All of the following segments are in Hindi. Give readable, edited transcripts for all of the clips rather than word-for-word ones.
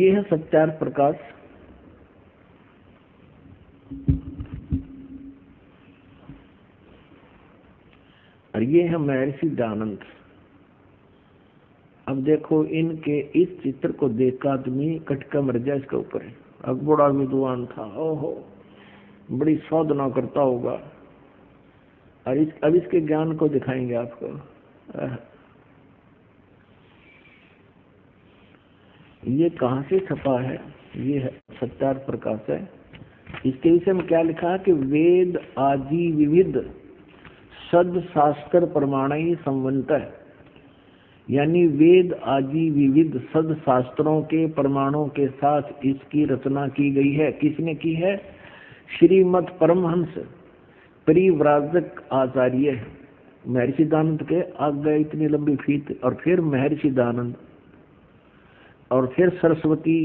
ये है सत्यार्थ प्रकाश। और ये है महर्षि दयानंद। अब देखो इनके इस चित्र को देख आदमी कटका मर जाए इसके ऊपर है। अब बड़ा विद्वान था, ओहो बड़ी साधना करता होगा। और अब इसके ज्ञान को दिखाएंगे आपको। ये कहाँ से छपा है? ये है सत्यार्थ प्रकाश है। इसके विषय में क्या लिखा है कि वेद आदि विविध सद शास्त्र प्रमाणी संवंत, यानी वेद आदि विविध सद शास्त्रों के प्रमाणों के साथ इसकी रचना की गई है। किसने की है? श्रीमद परमहंस परिव्राजक आचार्य महर्षि दयानंद के आगे इतनी लंबी फीत, और फिर महर्षि दयानंद, और फिर सरस्वती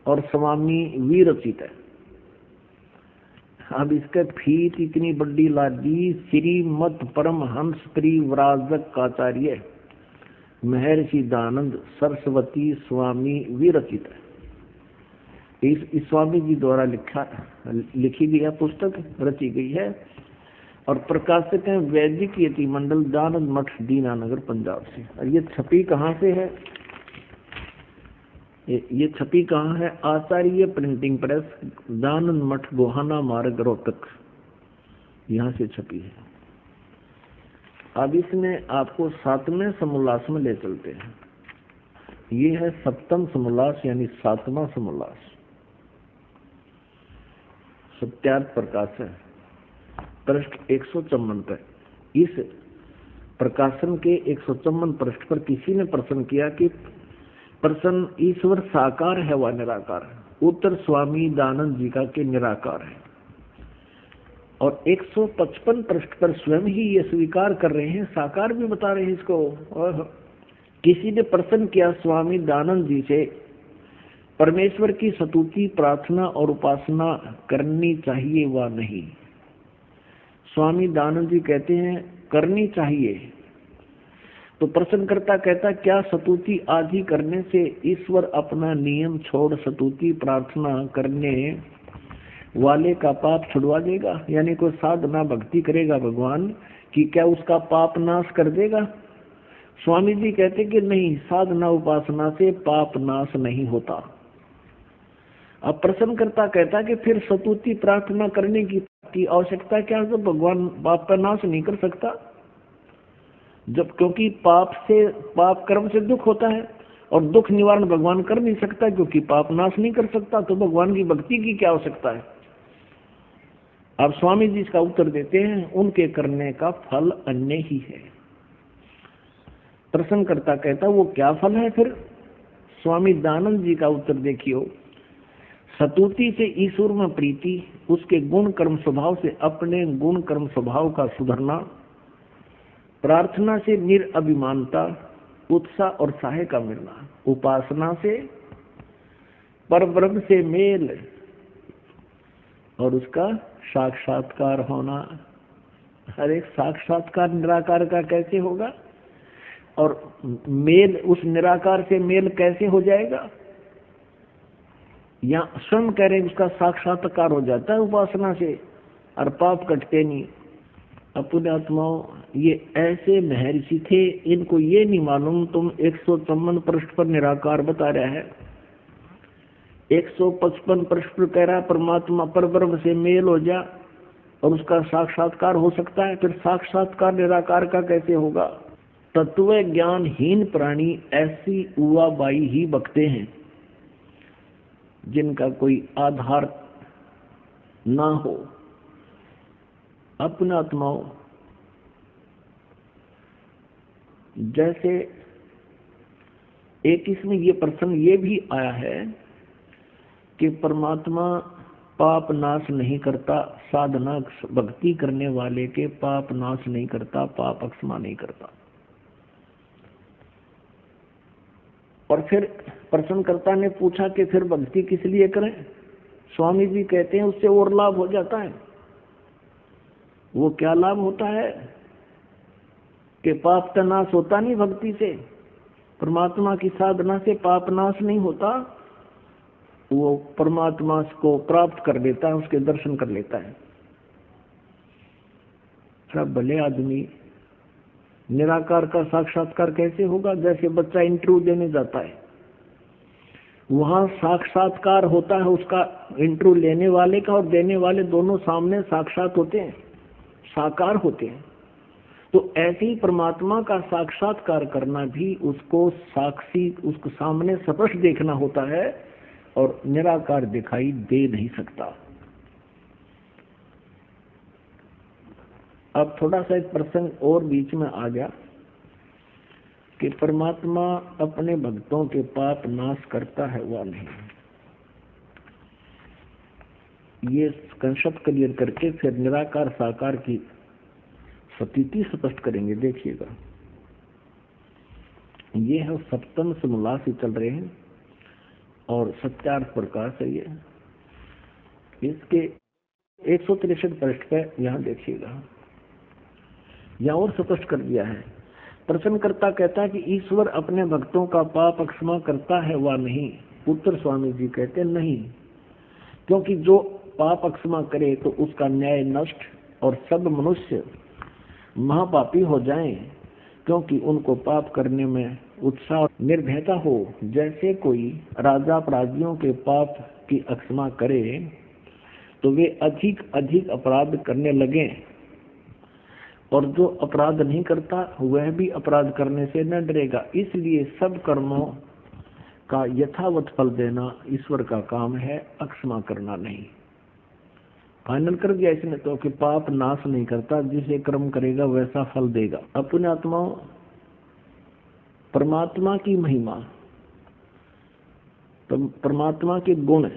और स्वामी विरचित है। अब इसके फीत इतनी बड़ी लादी, श्रीमद परमहंस परिव्राजक आचार्य महर्षि दयानंद सरस्वती स्वामी विरचित है। इस स्वामी जी द्वारा लिखी गई पुस्तक रची गई है। और प्रकाशक है वैदिक यति मंडल दयानंद मठ दीनानगर पंजाब से। और ये छपी कहाँ से है? ये छपी कहाँ है? आचार्य प्रिंटिंग प्रेस, दयानंद मठ गोहाना मार्ग रोहतक, यहाँ से छपी है। अब इसमें आपको 7वें समोल्लास में ले चलते हैं। ये है 7वां समोल्लास यानी 7वां समोल्लास। सत्यार्थ प्रकाश है, पृष्ठ 154 पर। इस प्रकाशन के 154 पृष्ठ पर किसी ने प्रश्न किया कि प्रश्न ईश्वर साकार है व निराकार है? उत्तर स्वामी दयानंद जी का के निराकार है। और 155 पृष्ठ पर स्वयं ही ये स्वीकार कर रहे हैं, साकार भी बता रहे हैं इसको। और किसी ने प्रश्न किया स्वामी दयानंद जी से, परमेश्वर की स्तुति प्रार्थना और उपासना करनी चाहिए व नहीं? स्वामी दयानंद जी कहते हैं करनी चाहिए। तो प्रश्नकर्ता कहता क्या स्तुति आदि करने से ईश्वर अपना नियम छोड़ स्तुति प्रार्थना करने वाले का पाप छुड़वा देगा? यानी कोई साधना भक्ति करेगा भगवान कि क्या उसका पाप नाश कर देगा? स्वामी जी कहते कि नहीं, साधना उपासना से पाप नाश नहीं होता। अब प्रश्नकर्ता कहता कि फिर स्तुति प्रार्थना करने की आवश्यकता क्या है? जब भगवान पाप का नाश नहीं कर सकता, जब क्योंकि पाप कर्म से दुख होता है और दुख निवारण भगवान कर नहीं सकता क्योंकि पाप नाश नहीं कर सकता, तो भगवान की भक्ति की क्या आवश्यकता है? अब स्वामी जी इसका उत्तर देते हैं उनके करने का फल अन्य ही है। प्रश्नकर्ता कहता वो क्या फल है फिर? स्वामी दयानंद जी का उत्तर देखियो, स्तुति से ईश्वर में प्रीति, उसके गुण कर्म स्वभाव से अपने गुण कर्म स्वभाव का सुधरना, प्रार्थना से निरअभिमानता, उत्साह और सहाय का मिलना, उपासना से परब्रह्म से मेल और उसका साक्षात्कार होना। हर एक साक्षात्कार निराकार का कैसे होगा? और मेल उस निराकार से मेल कैसे हो जाएगा? या स्वयं कह रहे हैं उसका साक्षात्कार हो जाता है उपासना से, और पाप कटते नहीं। अपने आत्माओं ये ऐसे महर्षि थे, इनको ये नहीं मालूम तुम 154 पृष्ठ पर निराकार बता रहा है, 155 पृष्ठ पर कह रहा परमात्मा परब्रह्म से मेल हो जा और उसका साक्षात्कार हो सकता है। फिर साक्षात्कार निराकार का कैसे होगा? तत्व ज्ञानहीन प्राणी ऐसी उवाबाई ही बकते हैं जिनका कोई आधार ना हो। अपने आत्माओं जैसे एक इसमें ये प्रश्न ये भी आया है कि परमात्मा पाप नाश नहीं करता, साधना भक्ति करने वाले के पाप नाश नहीं करता, पाप अक्षमा नहीं करता। और फिर प्रश्नकर्ता ने पूछा कि फिर भक्ति किस लिए करें? स्वामी जी कहते हैं उससे और लाभ हो जाता है। वो क्या लाभ होता है कि पाप का नाश होता नहीं भक्ति से, परमात्मा की साधना से पाप नाश नहीं होता, वो परमात्मा को प्राप्त कर लेता है, उसके दर्शन कर लेता है। सब भले आदमी निराकार का साक्षात्कार कैसे होगा? जैसे बच्चा इंटरव्यू देने जाता है, वहां साक्षात्कार होता है उसका, इंटरव्यू लेने वाले का और देने वाले दोनों सामने साक्षात होते हैं, साकार होते हैं। तो ऐसे ही परमात्मा का साक्षात्कार करना भी उसको साक्षी, उसको सामने स्पष्ट देखना होता है, और निराकार दिखाई दे नहीं सकता। अब थोड़ा सा एक प्रसंग और बीच में आ गया कि परमात्मा अपने भक्तों के पाप नाश करता है वा नहीं। ये कंसेप्ट क्लियर करके फिर निराकार साकार की स्थिति स्पष्ट करेंगे। देखिएगा, ये है सप्तम समोल्लास चल रहे हैं और सत्यार्थ प्रकाश है ये। इसके 163 पृष्ठ पे यहाँ देखिएगा, यहाँ और स्पष्ट कर दिया है। प्रश्नकर्ता कहता है कि ईश्वर अपने भक्तों का पाप क्षमा करता है वा नहीं? उत्तर स्वामी जी कहते नहीं, क्योंकि जो पाप क्षमा करे तो उसका न्याय नष्ट और सब मनुष्य महापापी हो जाएं, क्योंकि उनको पाप करने में उत्साह और निर्भयता हो। जैसे कोई राजा अपराधियों के पाप की क्षमा करे तो वे अधिक अधिक अपराध करने लगे, और जो अपराध नहीं करता वह भी अपराध करने से न डरेगा। इसलिए सब कर्मों का यथावत फल देना ईश्वर का काम है, अक्षमा करना नहीं। फाइनल कर दिया इसने तो कि पाप नाश नहीं करता, जिसे कर्म करेगा वैसा फल देगा। अपने आत्माओं, परमात्मा की महिमा, परमात्मा के गुण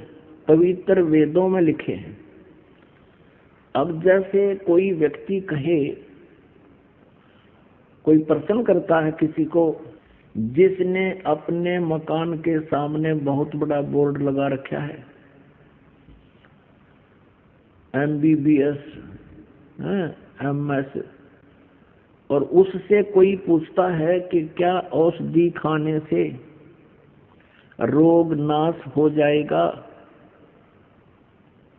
पवित्र वेदों में लिखे हैं। अब जैसे कोई व्यक्ति कहे, कोई प्रश्न करता है किसी को जिसने अपने मकान के सामने बहुत बड़ा बोर्ड लगा रखा है, MBBS MS, और उससे कोई पूछता है कि क्या औषधि खाने से रोग नाश हो जाएगा,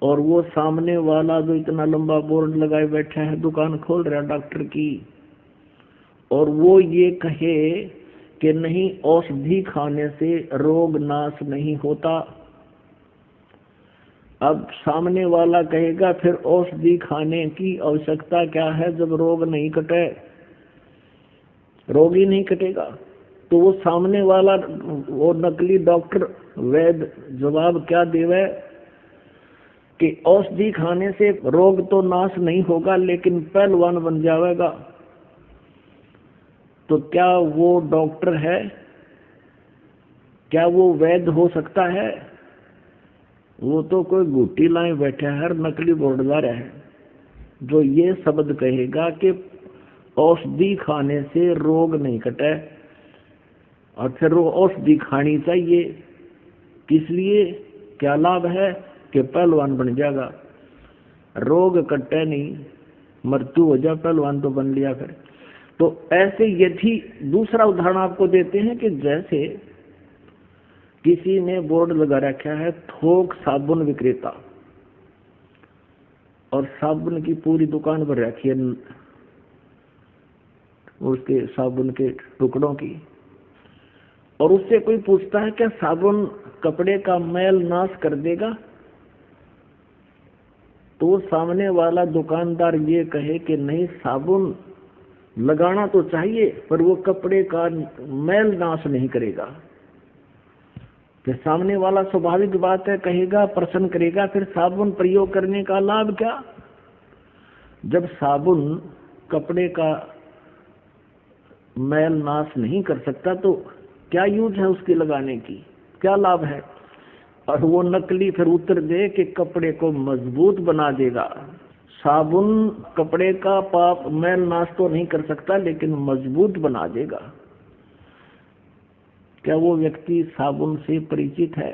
और वो सामने वाला जो इतना लंबा बोर्ड लगाए बैठा है, दुकान खोल रहा डॉक्टर की, और वो ये कहे कि नहीं औषधि खाने से रोग नाश नहीं होता। अब सामने वाला कहेगा फिर औषधि खाने की आवश्यकता क्या है जब रोग नहीं कटे, रोग ही नहीं कटेगा। तो वो सामने वाला, वो नकली डॉक्टर वैद्य जवाब क्या देवे कि औषधि खाने से रोग तो नाश नहीं होगा लेकिन पहलवान बन जाएगा। तो क्या वो डॉक्टर है? क्या वो वैद्य हो सकता है? वो तो कोई गुट्टी लाए बैठे है, हर नकली बोर्डदार है जो ये शब्द कहेगा कि औषधि खाने से रोग नहीं कटे, और फिर वो औषधि खानी चाहिए। किस लिए? क्या लाभ है? कि पहलवान बन जाएगा, रोग कटे नहीं, मृत्यु हो जाए, पहलवान तो बन लिया फिर। तो ऐसे यदि दूसरा उदाहरण आपको देते हैं कि जैसे किसी ने बोर्ड लगा रखा है थोक साबुन विक्रेता, और साबुन की पूरी दुकान भर रखी है उसके साबुन के टुकड़ों की, और उससे कोई पूछता है क्या साबुन कपड़े का मैल नाश कर देगा? तो सामने वाला दुकानदार ये कहे कि नहीं, साबुन लगाना तो चाहिए पर वो कपड़े का मैल नाश नहीं करेगा। फिर सामने वाला स्वाभाविक बात है कहेगा, प्रश्न करेगा फिर साबुन प्रयोग करने का लाभ क्या? जब साबुन कपड़े का मैल नाश नहीं कर सकता तो क्या यूज है उसके लगाने की, क्या लाभ है? और वो नकली फिर उत्तर दे कि कपड़े को मजबूत बना देगा। साबुन कपड़े का पाप मैल नाश तो नहीं कर सकता लेकिन मजबूत बना देगा। क्या वो व्यक्ति साबुन से परिचित है?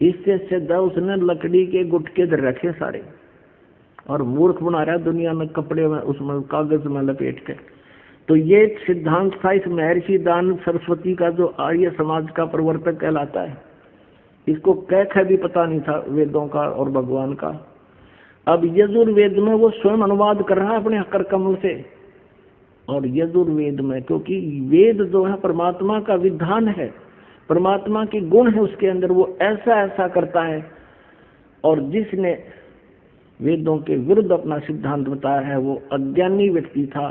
इससे सीधा उसने लकड़ी के गुटके रखे सारे और मूर्ख बना रहा है दुनिया में कपड़े में, उसमें कागज में लपेट के। तो ये सिद्धांत था इस महर्षि दानव सरस्वती का, जो आर्य समाज का प्रवर्तक कहलाता है। इसको कह भी पता नहीं था वेदों का और भगवान का। अब यजुर्वेद में वो स्वयं अनुवाद कर रहा है अपने कर कमल से। और यजुर्वेद में, क्योंकि वेद जो है परमात्मा का विधान है, परमात्मा के गुण है उसके अंदर, वो ऐसा ऐसा करता है। और जिसने वेदों के विरुद्ध अपना सिद्धांत बताया है वो अज्ञानी व्यक्ति था,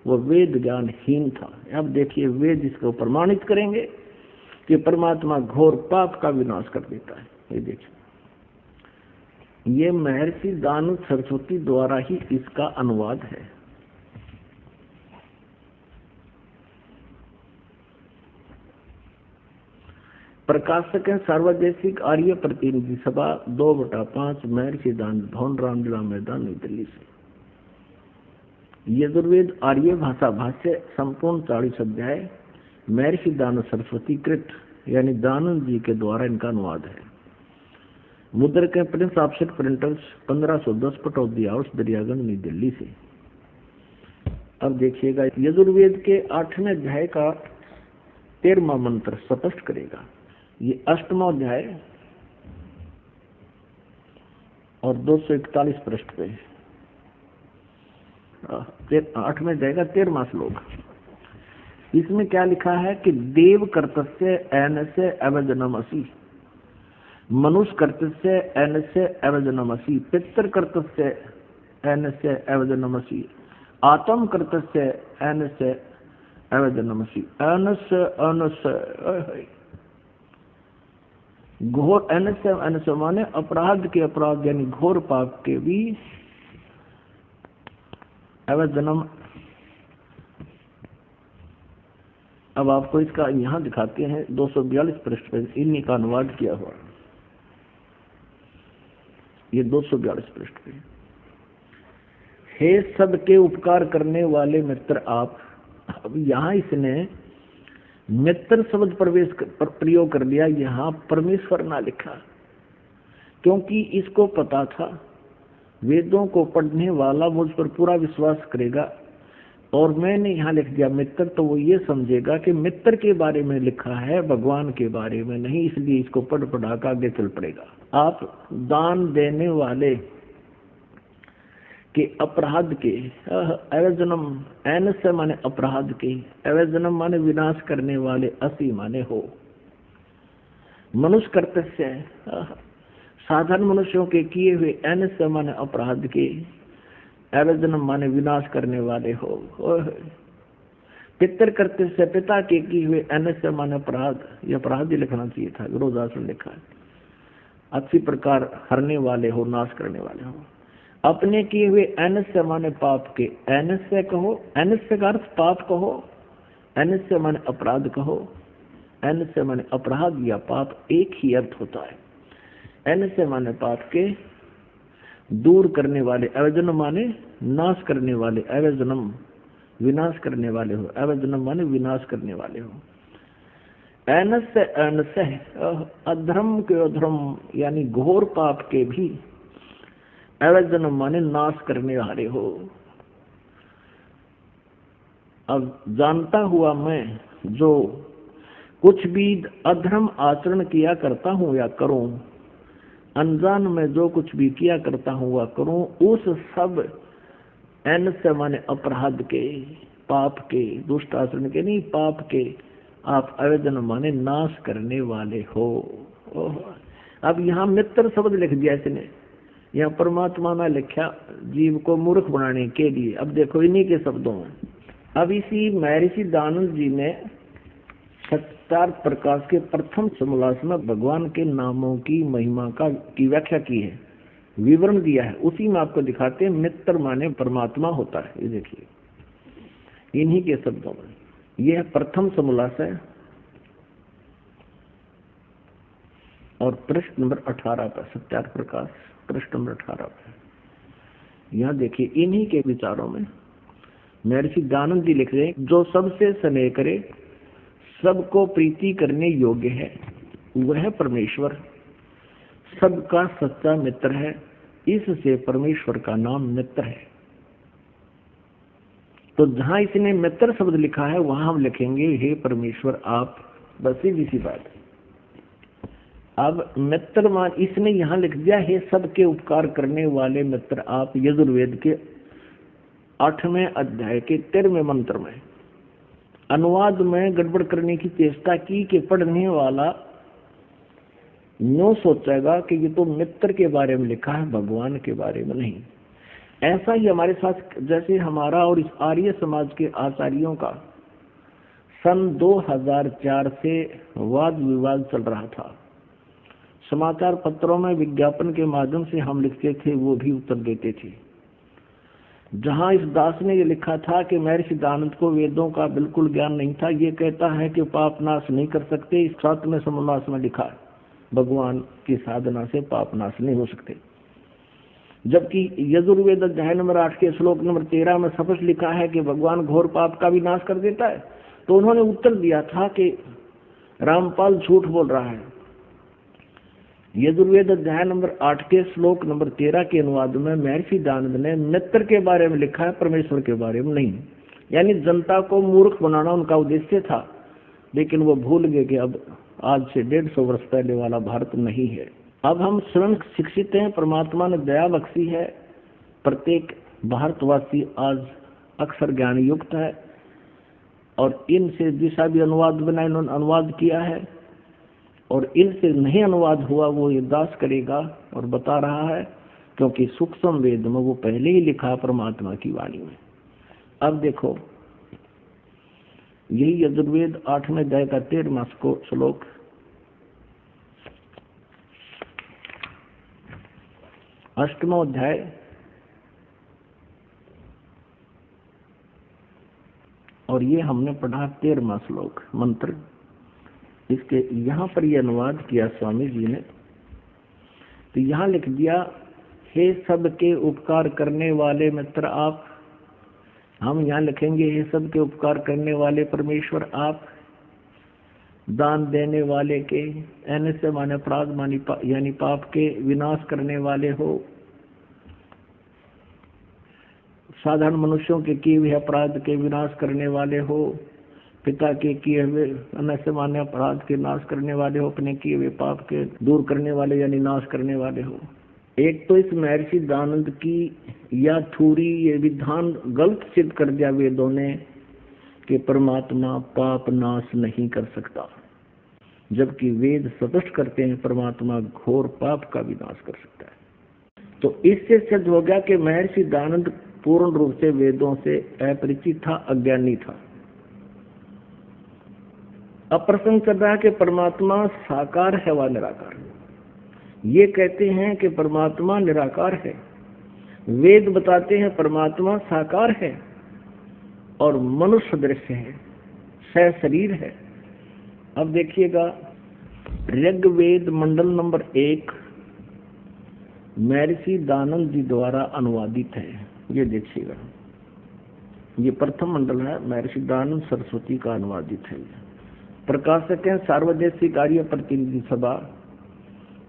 वो वेद ज्ञानहीन था। अब देखिए वेद इसको प्रमाणित करेंगे कि परमात्मा घोर पाप का विनाश कर देता है। ये देखिए, ये महर्षि दानव सरस्वती द्वारा ही इसका अनुवाद है। प्रकाशक है सार्वदेशिक आर्य प्रतिनिधि सभा 2/5 महर्षि दानव भवन रामलीला मैदान नई दिल्ली से। यजुर्वेद आर्य भाषा भाष्य संपूर्ण 40 अध्याय महर्षि दानव सरस्वती कृत यानी दानव जी के द्वारा इनका अनुवाद है। मुद्रक है Prince offset printers 1510 Pataudi house Daryaganj नई दिल्ली से। अब देखिएगा यजुर्वेद के 8वें अध्याय का 13वां मंत्र स्पष्ट करेगा। ये 8वां अध्याय और 241 पृष्ठ पे 8वें अध्याय का 13वां श्लोक। इसमें क्या लिखा है कि देव कर्तस्य एनस्य अवजनमसि, मनुष्य कर्तस्य एनस्य अवजनमसि, पितृ कर्तस्य एनस्य अवजनमसि, आत्म कर्तस्य एनस्य अवजनमसि। एनस्य अनस्य घोर, एनस्य माने अपराध के अपराध यानी घोर पाप के भी अवजनम। अब आपको इसका यहाँ दिखाते हैं 242 पृष्ठ पे इन्हीं का अनुवाद किया हुआ। ये 242 पृष्ठ पे, हे सबके उपकार करने वाले मित्र आप। अब यहाँ इसने मित्र शब्द प्रयोग कर लिया, यहाँ परमेश्वर ना लिखा, क्योंकि इसको पता था वेदों को पढ़ने वाला मुझ पर पूरा विश्वास करेगा। और मैंने यहाँ लिख दिया मित्र, तो वो ये समझेगा कि मित्र के बारे में लिखा है, भगवान के बारे में नहीं, इसलिए इसको पढ़ पढ़ा कर आगे चल पड़ेगा। आप दान देने वाले के अपराध के अवजनम, एन से माने अपराध के, अवजनम माने विनाश करने वाले, असी माने हो। मनुष्य कर्तस्य साधारण मनुष्यों के किए हुए, एन से माने अपराध के, अवजनम माने विनाश करने वाले हो। पितर कर्तस्य पिता के किए हुए, एन से माने अपराध, ये अपराध ही लिखना चाहिए था, विरोधास में लिखा है। अच्छी प्रकार हरने वाले हो, नाश करने वाले हो। अपने किए हुए, एन से माने पाप के, एन से कहो, एन से का अर्थ पाप कहो, एन से माने अपराध कहो, एन से माने अपराध या पाप एक ही अर्थ होता है। एन से माने पाप के, दूर करने वाले, अवजनम माने नाश करने वाले, अवजनम विनाश करने वाले हो, अवजनम माने विनाश करने वाले हो। एन से अधर्म के, अधर्म यानी घोर पाप के भी, अवजनम माने नाश करने वाले हो। अब जानता हुआ मैं जो कुछ भी अधर्म आचरण किया करता हूँ या करूं, अनजान में जो कुछ भी किया करता हूँ वह करूं, उस सब एन से माने अपराध के, पाप के, दुष्ट आचरण के नहीं, पाप के आप अवजनम माने नाश करने वाले हो। अब यहाँ मित्र शब्द लिख दिया इसने, यहाँ परमात्मा ने लिखा जीव को मूर्ख बनाने के लिए। अब देखो इन्हीं के शब्दों में, अब इसी महर्षि दानव जी ने सत्यार्थ प्रकाश के प्रथम समोल्लास में भगवान के नामों की महिमा की व्याख्या की है, विवरण दिया है। उसी में आपको दिखाते हैं मित्र माने परमात्मा होता है। ये देखिए इन्हीं के शब्दों में, यह प्रथम समोल्लास है और पृष्ठ नंबर 18 पर, सत्यार्थ प्रकाश पृष्ठ नंबर 18 पर। यहाँ देखिए इन्हीं के विचारों में महर्षि दानव जी लिख रहे हैं, जो सबसे स्नेह करे, सबको प्रीति करने योग्य है, वह परमेश्वर सबका सच्चा मित्र है। इससे परमेश्वर का नाम मित्र है। तो जहां इसने मित्र शब्द लिखा है वहां हम लिखेंगे हे परमेश्वर आप, बस इसी बात। अब मित्र मान इसने यहाँ लिख दिया है सबके उपकार करने वाले मित्र आप, यजुर्वेद के 8वें अध्याय के 13वें मंत्र में। अनुवाद में गड़बड़ करने की चेष्टा की कि पढ़ने वाला नो सोचेगा कि ये तो मित्र के बारे में लिखा है, भगवान के बारे में नहीं। ऐसा ही हमारे साथ जैसे हमारा और इस आर्य समाज के आचार्यों का सन 2004 से वाद विवाद चल रहा था। समाचार पत्रों में विज्ञापन के माध्यम से हम लिखते थे, वो भी उत्तर देते थे। जहां इस दास ने ये लिखा था कि महर्षि दयानंद को वेदों का बिल्कुल ज्ञान नहीं था, ये कहता है कि पाप नाश नहीं कर सकते। इस 7वें समास में लिखा है भगवान की साधना से पाप नाश नहीं हो सकते। जबकि यजुर्वेद अध्याय नंबर 8 के श्लोक नंबर 13 में स्पष्ट लिखा है कि भगवान घोर पाप का भी नाश कर देता है। तो उन्होंने उत्तर दिया था कि रामपाल झूठ बोल रहा है। यजुर्वेद अध्याय नंबर 8 के श्लोक नंबर 13 के अनुवाद में महर्षि दयानंद ने मित्र के बारे में लिखा है, परमेश्वर के बारे में नहीं। यानी जनता को मूर्ख बनाना उनका उद्देश्य था, लेकिन वो भूल गए कि अब आज से 150 वर्ष पहले वाला भारत नहीं है। अब हम स्वयं शिक्षित हैं, परमात्मा ने दया बख्शी है, प्रत्येक भारतवासी आज अक्षर ज्ञान युक्त है और इनसे जिसा भी अनुवाद बना इन्होंने अनुवाद किया है, और इनसे नहीं अनुवाद हुआ वो ये दास करेगा और बता रहा है, क्योंकि सूक्ष्म वेद में वो पहले ही लिखा परमात्मा की वाणी में। अब देखो यही यजुर्वेद 8वें अध्याय का 13वां श्लोक, अष्टवां अध्याय और ये हमने पढ़ा 13वां श्लोक मंत्र। इसके यहाँ पर ये अनुवाद किया स्वामी जी ने, तो यहाँ लिख दिया हे सबके उपकार करने वाले मित्र आप। हम यहाँ लिखेंगे हे सबके उपकार करने वाले परमेश्वर आप, दान देने वाले के, एन से माने अपराध मानी यानी पाप के विनाश करने वाले हो, साधारण मनुष्यों के किए हुए अपराध के विनाश करने वाले हो, पिता के किए हुए अनैसे मान्य अपराध के नाश करने वाले हो, अपने किए हुए पाप के दूर करने वाले यानी नाश करने वाले हो। एक तो इस महर्षि दयानंद की या थोड़ी ये विधान गलत सिद्ध कर दिया वेदों ने कि परमात्मा पाप नाश नहीं कर सकता, जबकि वेद स्पष्ट करते हैं परमात्मा घोर पाप का विनाश कर सकता है। तो इससे सिद्ध हो गया कि महर्षि दयानंद पूर्ण रूप से वेदों से अपरिचित था, अज्ञानी था। अब प्रश्न चल रहा है कि परमात्मा साकार है व निराकार। ये कहते हैं कि परमात्मा निराकार है, वेद बताते हैं परमात्मा साकार है और मनुष्य दृश्य है, सशरीर है। अब देखिएगा ऋग्वेद मंडल नंबर 1 महर्षि दयानंद जी द्वारा अनुवादित है। ये देखिएगा, ये प्रथम मंडल है, महर्षि दयानंद सरस्वती का अनुवादित है। प्रकाशक है सार्वदेशिक आर्य प्रतिनिधि सभा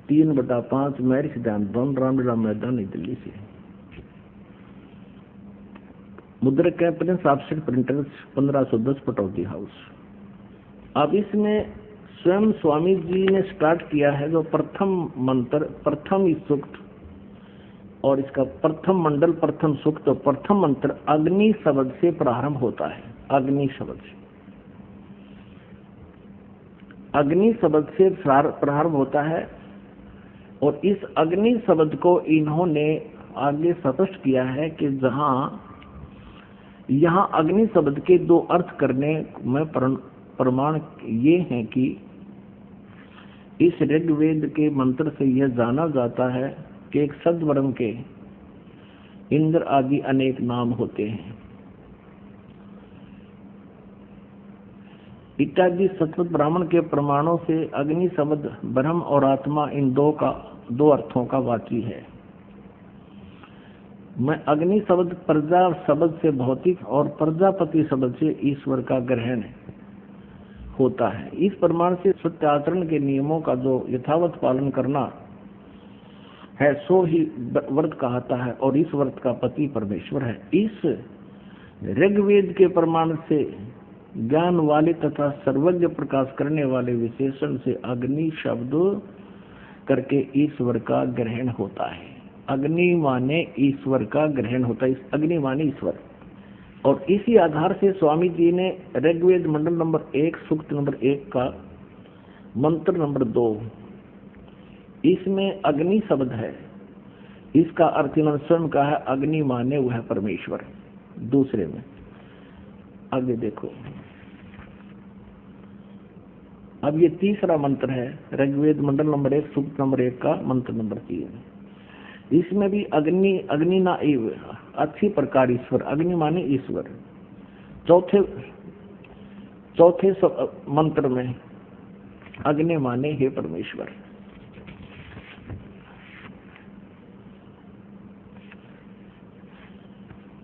3/5 महर्षि दयानंद भवन, रामलीला मैदान, नई दिल्ली से। मुद्रक है Prince offset printers 1510 Pataudi house. अब इसमें स्वयं स्वामी जी ने स्टार्ट किया है जो प्रथम मंत्र, प्रथम सूक्त और इसका प्रथम मंडल, प्रथम सूक्त और प्रथम मंत्र अग्नि शब्द से प्रारंभ होता है। अग्नि शब्द से, अग्नि शब्द से प्रारंभ होता है और इस अग्नि शब्द को इन्होंने आगे स्पष्ट किया है कि जहां यहाँ अग्नि शब्द के 2 अर्थ करने में प्रमाण ये है कि इस ऋग्वेद के मंत्र से यह जाना जाता है कि एक सद्वर्ण के इंद्र आदि अनेक नाम होते हैं इत्यादि। सतत ब्राह्मण के प्रमाणों से अग्नि शब्द ब्रह्म और आत्मा इन 2 अर्थों का वाची है। मैं अग्नि शब्द प्रजा शब्द से भौतिक और प्रजापति शब्द से ईश्वर का ग्रहण होता है। इस प्रमाण से सत्य आचरण के नियमों का जो यथावत पालन करना है सो ही व्रत कहता है और इस व्रत का पति परमेश्वर है। इस ऋग्वेद के प्रमाण से ज्ञान वाले तथा सर्वज्ञ प्रकाश करने वाले विशेषण से अग्नि शब्द करके ईश्वर का ग्रहण होता है। अग्नि माने ईश्वर का ग्रहण होता है, अग्नि माने ईश्वर। और इसी आधार से स्वामी जी ने ऋग्वेद मंडल नंबर 1 सूक्त नंबर 1 का मंत्र नंबर 2, इसमें अग्नि शब्द है, इसका अर्थ इन्होंने स्वयं कहा है, अग्नि माने वह परमेश्वर। दूसरे में आगे देखो, अब ये तीसरा मंत्र है ऋग्वेद मंडल नंबर 1 सूक्त नंबर 1 का मंत्र नंबर 3। इसमें भी अग्नि, अग्नि ना एव, अच्छी प्रकार ईश्वर, अग्नि माने ईश्वर। चौथे मंत्र में अग्नि माने हे परमेश्वर।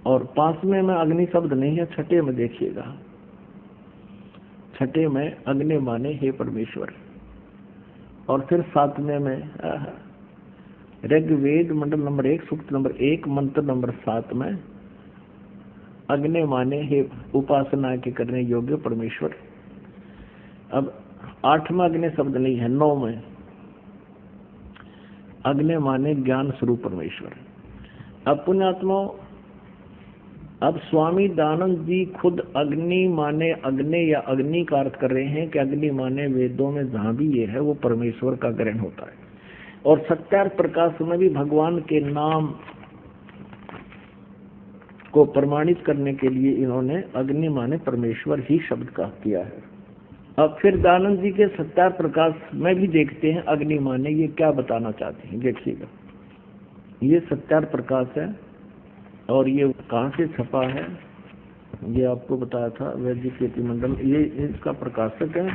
और 5वें में अग्नि शब्द नहीं है, छठे में देखिएगा, छठे में अग्नि माने हे परमेश्वर। और फिर 7वें में ऋग्वेद मंडल नंबर 1 सूक्त नंबर 1 मंत्र नंबर 7 में अग्नि माने हे उपासना के करने योग्य परमेश्वर। अब 8वां अग्नि शब्द नहीं है, 9 में अग्नि माने ज्ञान स्वरूप परमेश्वर। अब पुण्यात्मा, अब स्वामी दयानंद जी खुद अग्नि माने अग्नि या अग्नि का अर्थ कर रहे हैं कि अग्नि माने वेदों में जहां भी ये है वो परमेश्वर का ग्रहण होता है। और सत्यार्थ प्रकाश में भी भगवान के नाम को प्रमाणित करने के लिए इन्होंने अग्नि माने परमेश्वर ही शब्द का किया है। अब फिर दयानंद जी के सत्यार्थ प्रकाश में भी देखते हैं अग्नि माने ये क्या बताना चाहते हैं। देखिएगा, ये सत्यार्थ प्रकाश है और ये कहाँ से छपा है, ये आपको बताया था वैदिक कीर्ति मंडल, ये इसका प्रकाशक है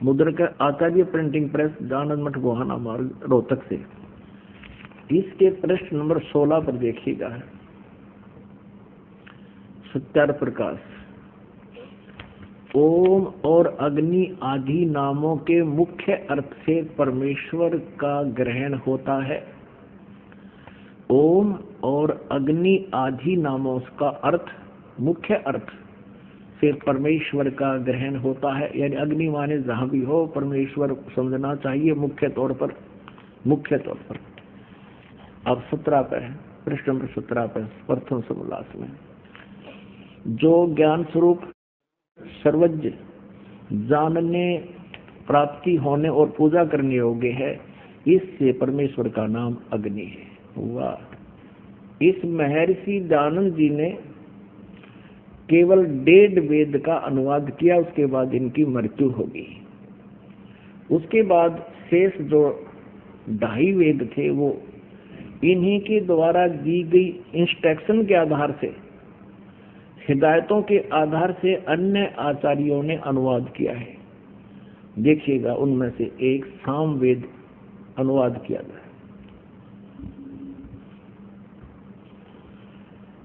मुद्रक आचार्य प्रिंटिंग प्रेस, दयानंद मठ गोहाना मार्ग, रोहतक से। इसके पृष्ठ नंबर 16 पर देखिएगा, सत्यार्थ प्रकाश। ओम और अग्नि आदि नामों के मुख्य अर्थ से परमेश्वर का ग्रहण होता है। ओम और अग्नि आदि नामों का अर्थ, मुख्य अर्थ से परमेश्वर का ग्रहण होता है। यानी अग्नि माने जहां भी हो परमेश्वर समझना चाहिए मुख्य तौर पर, मुख्य तौर पर। अब 17 पे है, पृष्ठ नंबर 17 पे प्रथम समोल्लास में, जो ज्ञान स्वरूप सर्वज्ञ जानने, प्राप्ति होने और पूजा करने योग्य है, इससे परमेश्वर का नाम अग्नि है। वाह! इस महर्षि दयानंद जी ने केवल 1.5 वेद का अनुवाद किया, उसके बाद इनकी मृत्यु होगी। उसके बाद शेष जो 2.5 वेद थे वो इन्हीं के द्वारा दी गई इंस्ट्रक्शन के आधार से, हिदायतों के आधार से अन्य आचार्यों ने अनुवाद किया है। देखिएगा, उनमें से एक सामवेद अनुवाद किया गया।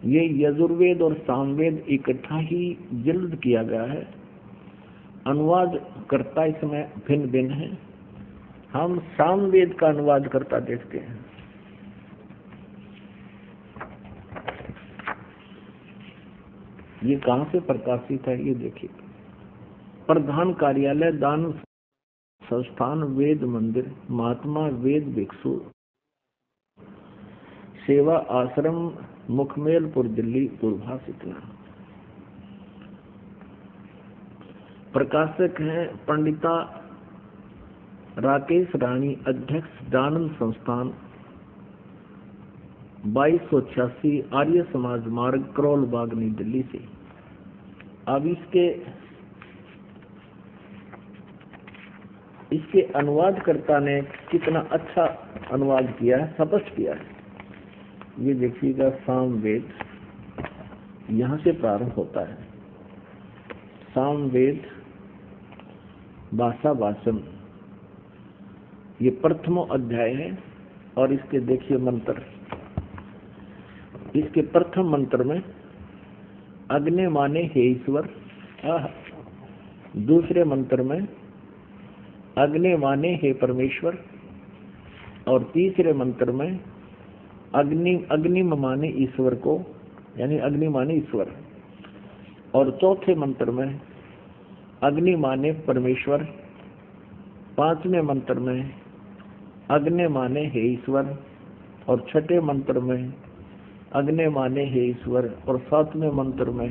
ये यजुर्वेद और सामवेद इकट्ठा ही जल्द किया गया है। अनुवाद करता इसमें भिन्न भिन्न है। हम सामवेद का अनुवाद करता देखते हैं। ये कहां से प्रकाशित है, ये देखिए, प्रधान कार्यालय दान संस्थान वेद मंदिर, महात्मा वेद भिक्षु सेवा आश्रम, मुखमेलपुर, दिल्ली, दूरभाष इतना। प्रकाशक हैं पंडिता राकेश रानी, अध्यक्ष दयानंद संस्थान, 2286 आर्य समाज मार्ग, करोल बाग, नई दिल्ली से। अब इसके अनुवादकर्ता ने कितना अच्छा अनुवाद किया है, स्पष्ट किया है। ये देखिएगा, सामवेद यहाँ से प्रारंभ होता है। सामवेद भाषा वाचन, ये प्रथमो अध्याय है। और इसके देखिए मंत्र, इसके प्रथम मंत्र में अग्नि माने हे ईश्वर, दूसरे मंत्र में अग्नि माने हे परमेश्वर, और तीसरे मंत्र में अग्नि माने ईश्वर को, यानी अग्नि माने ईश्वर, और चौथे मंत्र में अग्नि माने परमेश्वर, पांचवें मंत्र में अग्नि माने हे ईश्वर, और छठे मंत्र में अग्नि माने हे ईश्वर, और सातवें मंत्र में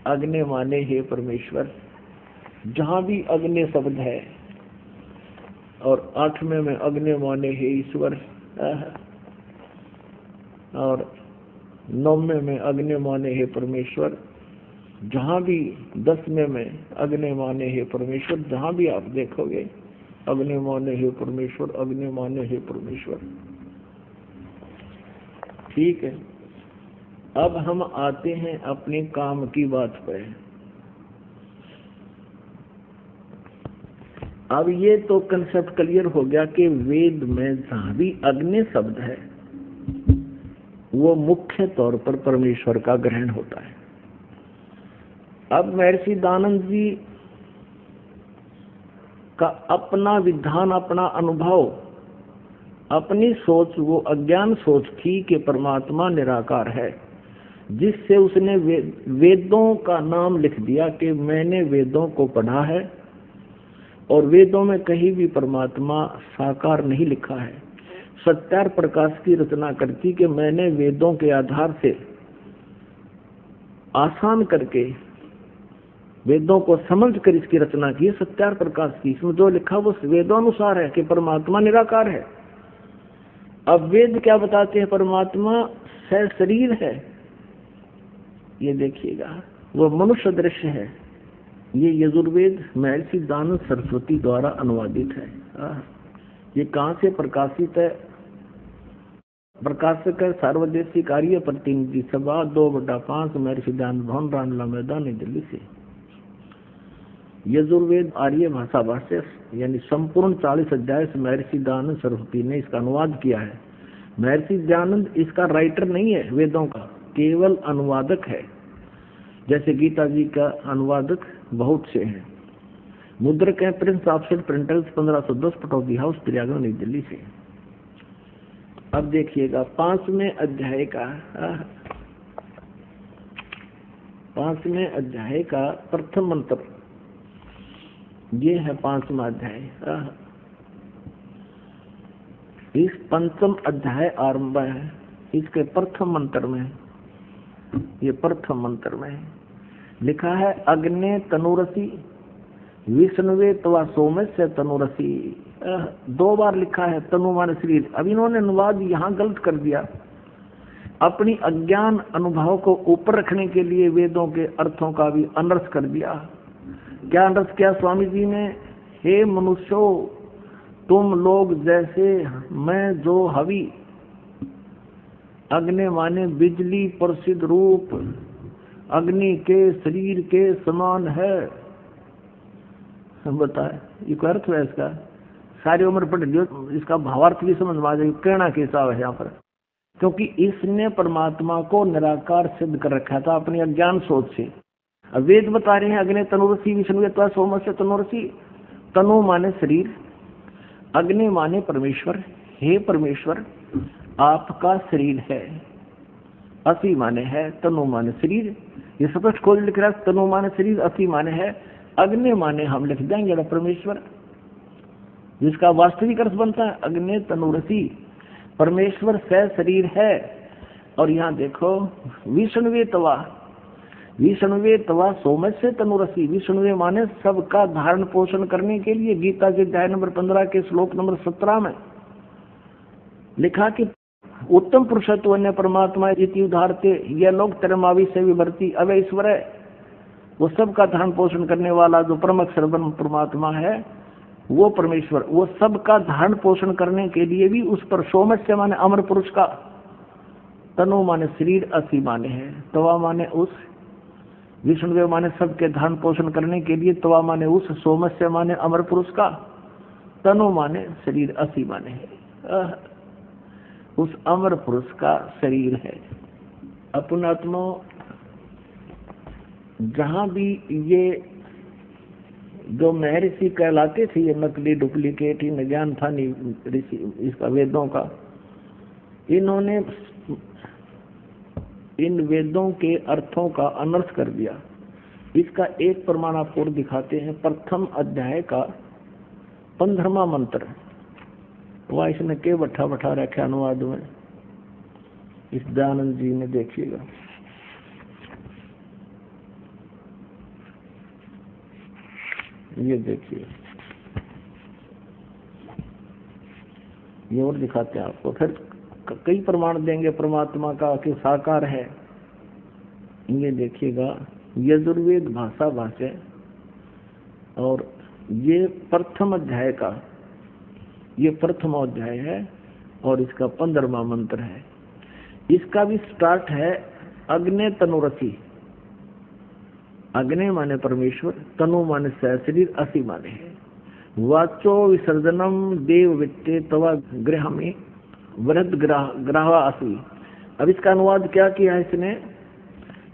अग्नि माने हे परमेश्वर। जहां भी अग्नि शब्द है, और आठवें में अग्नि माने हे ईश्वर, और नौवें में अग्नि माने हे परमेश्वर। जहां भी 10वें में अग्नि माने हे परमेश्वर, जहां भी आप देखोगे अग्नि माने हे परमेश्वर, अग्नि माने हे परमेश्वर। ठीक है, अब हम आते हैं अपने काम की बात पर। अब ये तो कंसेप्ट क्लियर हो गया कि वेद में जहां भी अग्नि शब्द है वो मुख्य तौर पर परमेश्वर का ग्रहण होता है। अब महर्षि दयानंद जी का अपना विधान, अपना अनुभव, अपनी सोच, वो अज्ञान सोच थी कि परमात्मा निराकार है, जिससे उसने वेदों का नाम लिख दिया कि मैंने वेदों को पढ़ा है और वेदों में कहीं भी परमात्मा साकार नहीं लिखा है। सत्यार प्रकाश की रचना करती कि मैंने वेदों के आधार से आसान करके वेदों को समझ कर इसकी रचना की। सत्यार प्रकाश की, इसमें जो लिखा वो वेदोनुसार है कि परमात्मा निराकार है। अब वेद क्या बताते हैं? परमात्मा शरीर है। ये देखिएगा, वो मनुष्य दृश्य है। ये यजुर्वेद महर्षि दयानंद सरस्वती द्वारा अनुवादित है। ये कहाँ से प्रकाशित है? प्रकाशक है सार्वदेशी कार्य प्रतिनिधि सभा 2/5 महर्षि दयानंद भवन, रामला मैदान, नई दिल्ली से। यजुर्वेद आर्य भाषा भाष्य, यानी संपूर्ण 40 अध्याय से महर्षि दयानंद सरस्वती ने इसका अनुवाद किया है। महर्षि दयानंद इसका राइटर नहीं है वेदों का, केवल अनुवादक है। जैसे गीता जी का अनुवादक बहुत से हैं। मुद्रक है Prince offset printers 1510, Pataudi house, Prayagraj, नई दिल्ली से। अब देखिएगा 5वें अध्याय का 5वें अध्याय का प्रथम मंत्र, ये है 5वां अध्याय। इस 5वां अध्याय आरंभ है इसके प्रथम मंत्र में। ये प्रथम मंत्र में लिखा है अग्ने तनुरसी विष्णुवे तवा सोमस्य तनुरसी। 2 बार लिखा है तनु माने शरीर। अब इन्होंने अनुवाद यहाँ गलत कर दिया। अपनी अज्ञान अनुभव को ऊपर रखने के लिए वेदों के अर्थों का भी अनर्थ कर दिया। क्या अनर्थ किया स्वामी जी ने? हे मनुष्यो, तुम लोग जैसे मैं जो हवि, अग्नि माने बिजली प्रसिद्ध रूप, अग्नि के शरीर के समान है। हम बताए ये क्या अर्थ है इसका? सारी उम्र पढ़ लियो, इसका भावार्थ भी समझ में आ जाएगा। कहना के हिसाब है यहाँ पर, क्योंकि इसने परमात्मा को निराकार सिद्ध कर रखा था अपनी अज्ञान सोच से। अब वेद बता रहे हैं अग्नि तनुरसी विष्णु सोमस्य तनुरसी। तनु माने शरीर, अग्नि माने परमेश्वर। हे परमेश्वर, आपका शरीर है। असी माने है, तनु माने शरीर। ये स्पष्ट खोज लिख रहा है, तनु माने शरीर, असी माने है। अग्नि माने हम लिख देंगे परमेश्वर, जिसका वास्तविक अर्थ बनता है अग्नि तनुरसी, परमेश्वर से शरीर है। और यहाँ देखो विष्णुवे तवा, विष्णुवे तवा सोमस्य तनुरसी। विष्णुवे माने सबका धारण पोषण करने के लिए। गीता के अध्याय नंबर 15 के श्लोक नंबर 17 में लिखा कि उत्तम पुरुषत्व अन्य परमात्मा इति उदाहरते, यह लोग तरमावी से विभर्ती अव ईश्वर है। वो सबका धारण पोषण करने वाला जो परमक सर्वम परमात्मा है वो परमेश्वर, वो सबका धारण पोषण करने के लिए भी उस पर सोमस्य माने अमर पुरुष का, तनु माने शरीर, असी माने है, तवा माने उस, विष्णुदेव माने सबके धारण पोषण करने के लिए, तवा माने उस, सोमस्य माने अमर पुरुष का, तनु माने शरीर, असी माने है उस अमर पुरुष का शरीर है। अपनात्मा जहां भी ये जो महर्षि कहलाते थे, ये नकली डुप्लीकेट ही न ज्ञान था नहीं ऋषि इसका वेदों का, इन्होंने इन वेदों के अर्थों का अनर्थ कर दिया। इसका एक प्रमाण आपको दिखाते हैं। प्रथम अध्याय का 15वां मंत्र वह इसने के बैठा बैठा रखे अनुवाद में, इस दयानंद जी ने, देखिएगा। ये देखिए, ये और दिखाते हैं आपको। फिर कई प्रमाण देंगे परमात्मा का कि साकार है। ये देखिएगा, यजुर्वेद भाषा भाष्य, और ये प्रथम अध्याय का, ये प्रथम अध्याय है और इसका 15वां मंत्र है। इसका भी स्टार्ट है अग्ने तनुरसी। अग्ने माने परमेश्वर, तनु माने शरीर, असी माने है। वाचो विसर्जनम देव वित्ते तवा गृह में वृद्ध ग्राहा असी। अब इसका अनुवाद क्या किया है इसने?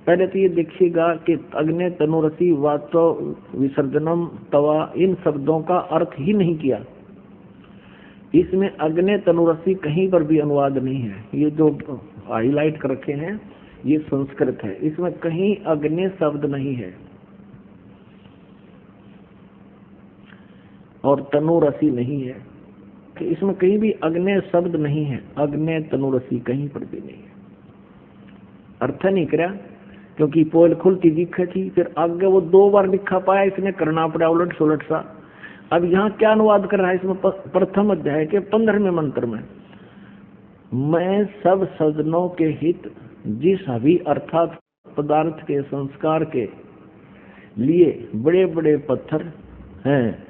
पहले तो ये देखिएगा कि अग्ने तनुरसी वाचो विसर्जनम तवा, इन शब्दों का अर्थ ही नहीं किया। इसमें अग्ने तनुरसी कहीं पर भी अनुवाद नहीं है। ये जो हाईलाइट कर रखे हैं ये संस्कृत है, इसमें कहीं अग्नि शब्द नहीं है और तनुरसी नहीं है, कि इसमें कहीं भी अग्नि शब्द नहीं है। अग्नि तनुरसी कहीं पर भी नहीं है। अर्थ नहीं करा, क्योंकि पोल खुलती दिखे थी, फिर आगे वो 2 बार लिखा पाया, इसने करना पड़ा उलट सुलट सा। अब यहाँ क्या अनुवाद कर रहा है इसमें? प्रथम अध्याय के 15वें मंत्र में, मैं सब सज्जनों के हित जिस अभी अर्थात पदार्थ के संस्कार के लिए बड़े बड़े पत्थर हैं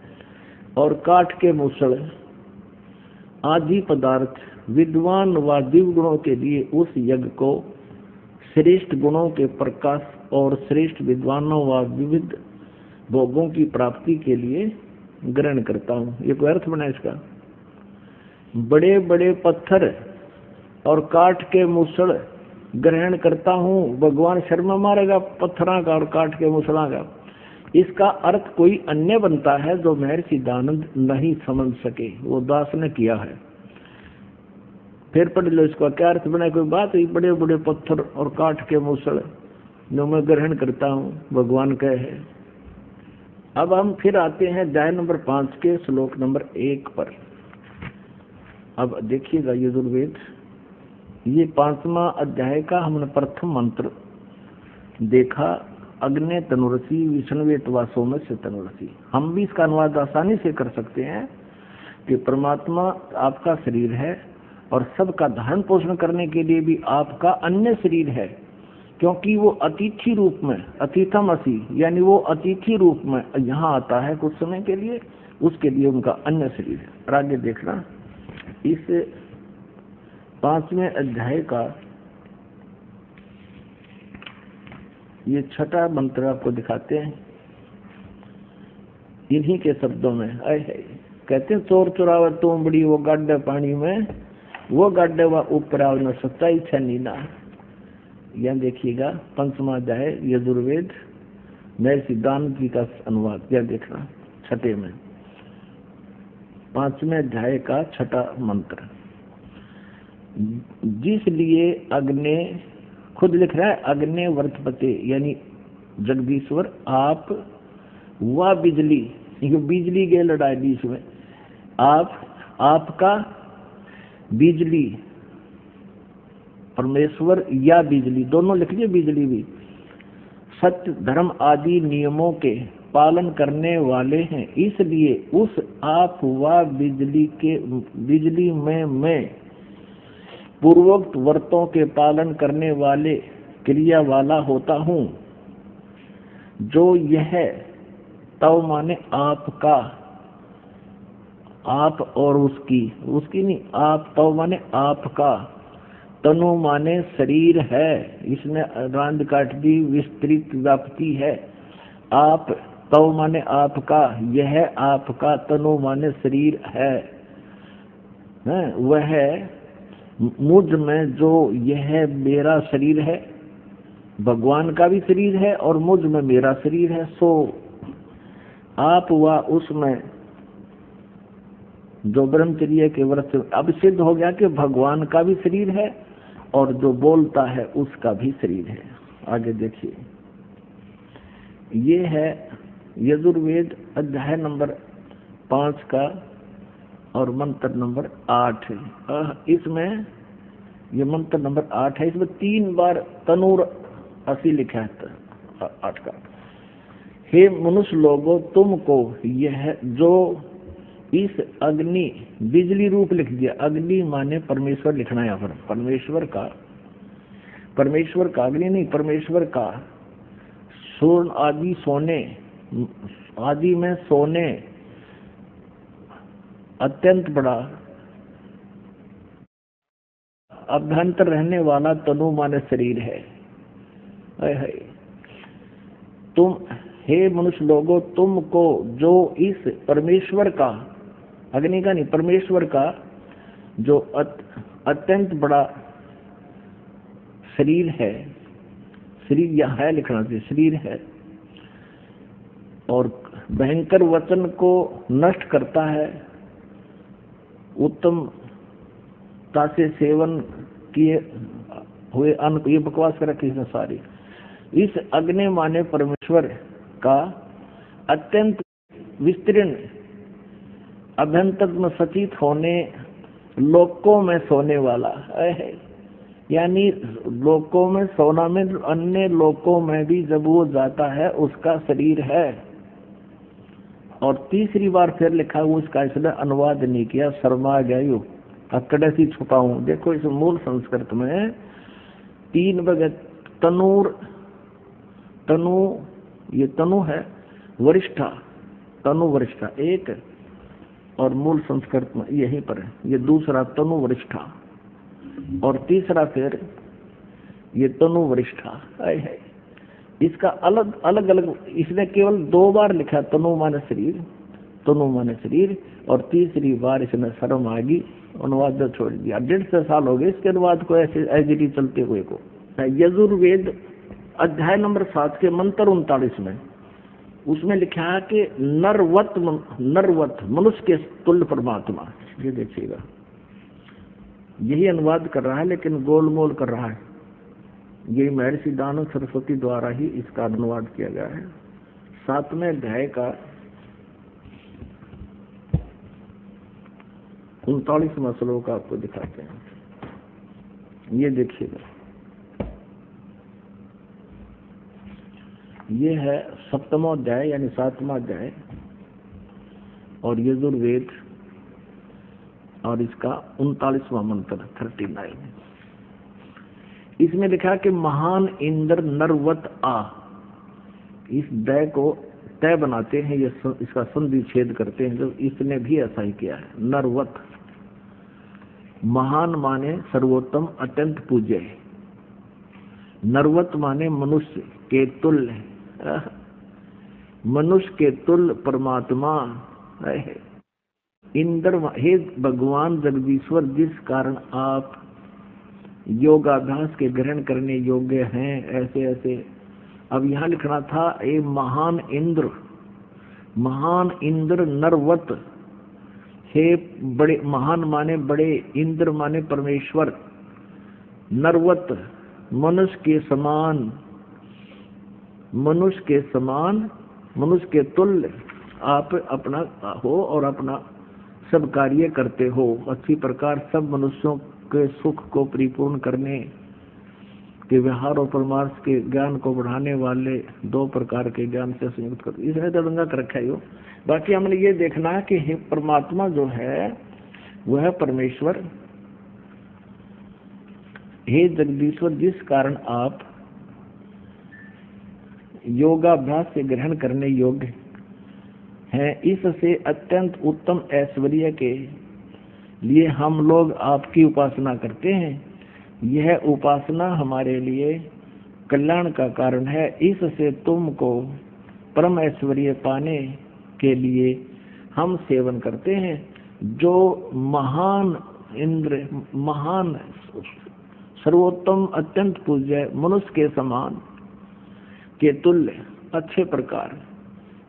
और काठ के मूसल आदि पदार्थ विद्वान व दिव्य गुणों के लिए उस यज्ञ को श्रेष्ठ गुणों के प्रकाश और श्रेष्ठ विद्वानों व विविध भोगों की प्राप्ति के लिए ग्रहण करता हूँ। ये कोई अर्थ बना इसका? बड़े बड़े पत्थर और काठ के मूसल ग्रहण करता हूँ। भगवान शर्मा मारेगा पत्थरा का और काठ के मूसला का। इसका अर्थ कोई अन्य बनता है जो महर्षि दयानंद नहीं समझ सके, वो दास ने किया है। फिर पढ़ लो इसका क्या अर्थ बना। कोई बात है, बड़े बड़े पत्थर और काठ के मूसल जो मैं ग्रहण करता हूँ, भगवान कहे है। अब हम फिर आते हैं अध्याय नंबर 5 के श्लोक नंबर 1 पर। अब देखिएगा यजुर्वेद, ये 5वां अध्याय का हमने प्रथम मंत्र देखा, अग्ने तनुरसी विष्णुवेत व सोमस्य तनुरसी। हम भी इसका अनुवाद आसानी से कर सकते हैं कि परमात्मा आपका शरीर है और सबका धारण पोषण करने के लिए भी आपका अन्य शरीर है, क्योंकि वो अतिथि रूप में, अतिथम असी, यानी वो अतिथि रूप में यहाँ आता है कुछ समय के लिए, उसके लिए उनका अन्य शरीर है। और आगे देखना, इस 5वें अध्याय का ये 6वां मंत्र आपको दिखाते हैं इन्हीं के शब्दों में। कहते हैं चोर चुरावे तुम बड़ी वो गाड्डे पानी में, वो गाड्डे व ऊपर आवना सच्चाई छनी ना। यह देखिएगा 5वां अध्याय यजुर्वेद महर्षि दयानंद जी का अनुवाद। यह देखना 6 में 5वें अध्याय का 6वां मंत्र। जिसलिए अग्ने, खुद लिख रहा है अग्ने वर्तपते, यानी जगदीश्वर आप, वह बिजली, बिजली के लड़ाई बीच में आप, आपका बिजली, परमेश्वर या बिजली, दोनों लिख लीजिए, बिजली भी, सत्य धर्म आदि नियमों के पालन करने वाले हैं। इसलिए उस आप व बिजली में मैं पूर्वोक्त व्रतों के पालन करने वाले क्रिया वाला होता हूँ। जो यह तव माने आपका, आप और उसकी नहीं, आप तव माने आपका, तनु माने शरीर है, इसमें रांद काट दी, विस्तृत व्याप्ति है। आप तव माने आपका, यह आपका, तनु माने शरीर है, वह मुझ में जो यह मेरा शरीर है, भगवान का भी शरीर है और मुझ में मेरा शरीर है। सो आप व उसमें जो ब्रह्मचर्य के व्रत से अब सिद्ध हो गया कि भगवान का भी शरीर है और जो बोलता है उसका भी शरीर है। आगे देखिए, ये है यजुर्वेद अध्याय नंबर 5 का और मंत्र नंबर 8 है। इसमें ये मंत्र नंबर 8 है, इसमें 3 बार तनूर असी लिखा है 8 का। हे मनुष्य लोगों, तुमको यह जो इस अग्नि, बिजली रूप लिख दिया, अग्नि माने परमेश्वर लिखना है यहाँ पर, परमेश्वर का अग्नि नहीं, परमेश्वर का स्वर्ण आदि सोने, आदि में सोने अत्यंत बड़ा अभ्यंतर रहने वाला तनु माने शरीर है। तुम हे मनुष्य लोगों, तुमको जो इस परमेश्वर का, अग्नि का नहीं, परमेश्वर का जो अत्यंत बड़ा शरीर है, शरीर यहाँ है लिखना चाहिए, शरीर है, और भयंकर वचन को नष्ट करता है, उत्तमता से सेवन किए हुए अन्न, ये बकवास कर रखी इसने सारी। इस अग्नि माने परमेश्वर का अत्यंत विस्तीर्ण अभ्यंतर में सचित होने, लोकों में सोने वाला है, यानी लोकों में सोना में, अन्य लोकों में भी जब वो जाता है उसका शरीर है। और तीसरी बार फिर लिखा हुआ, इसका इसने अनुवाद नहीं किया, शर्मा गया अकड़े सी छुपाऊं। देखो इस मूल संस्कृत में 3 बगे तनूर, तनु, ये तनु है वरिष्ठा, तनु वरिष्ठा एक, और मूल संस्कृत में यहीं पर है, ये दूसरा तनु वरिष्ठा, और तीसरा फिर ये तनु वरिष्ठा है। इसका अलग अलग इसने केवल 2 बार लिखा, तनु माने शरीर, तनु माने शरीर, और तीसरी बार इसने शर्म आगी अनुवाद छोड़ दिया। 150 साल हो गए इसके अनुवाद को ऐसे एजिटी चलते हुए को। यजुर्वेद अध्याय नंबर 7 के मंत्र 39 में उसमें लिखा है कि नरवत मनुष्य के तुल्य परमात्मा। ये देखिएगा, यही अनुवाद कर रहा है लेकिन गोलमोल कर रहा है। ये महर्षि दानव सरस्वती द्वारा ही इसका अनुवाद किया गया है। 7वें अध्याय का 39वां श्लोक आपको दिखाते हैं, ये देखिएगा। ये है 7वां अध्याय यानी 7वां अध्याय, और यजुर्वेद, और इसका 39वां मंत्र 39। इसमें लिखा कि महान इंद्र नरवत आ, इस दय को तय बनाते हैं, ये इसका संधि छेद करते हैं, जब इसने भी ऐसा ही किया है। नरवत महान माने सर्वोत्तम अत्यंत पूज्य, नरवत माने मनुष्य के तुल्य, मनुष्य के तुल्य परमात्मा है। इंद्र, हे भगवान जगदीश्वर, जिस कारण आप योगाभ्यास के ग्रहण करने योग्य हैं, ऐसे ऐसे। अब यहाँ लिखना था ए महान इंद्र, महान इंद्र नरवत, हे बड़े, महान माने बड़े, इंद्र माने परमेश्वर, नरवत मनुष्य के समान, मनुष्य के समान, मनुष्य के तुल्य आप अपना हो और अपना सब कार्य करते हो। अच्छी प्रकार सब मनुष्यों के सुख को परिपूर्ण करने के व्यवहार और परमार्थ के ज्ञान को बढ़ाने वाले 2 प्रकार के ज्ञान से संयुक्त कर, इसने दंगा कर रखा है। बाकी हमने ये देखना है कि परमात्मा जो है वह परमेश्वर, हे जगदीश्वर, जिस कारण आप योगाभ्यास से ग्रहण करने योग्य हैं, इससे अत्यंत उत्तम ऐश्वर्य के लिए हम लोग आपकी उपासना करते हैं। यह उपासना हमारे लिए कल्याण का कारण है। इससे तुमको परम ऐश्वर्य पाने के लिए हम सेवन करते हैं। जो महान इंद्र, महान सर्वोत्तम अत्यंत पूज्य, मनुष्य के समान के तुल्य अच्छे प्रकार,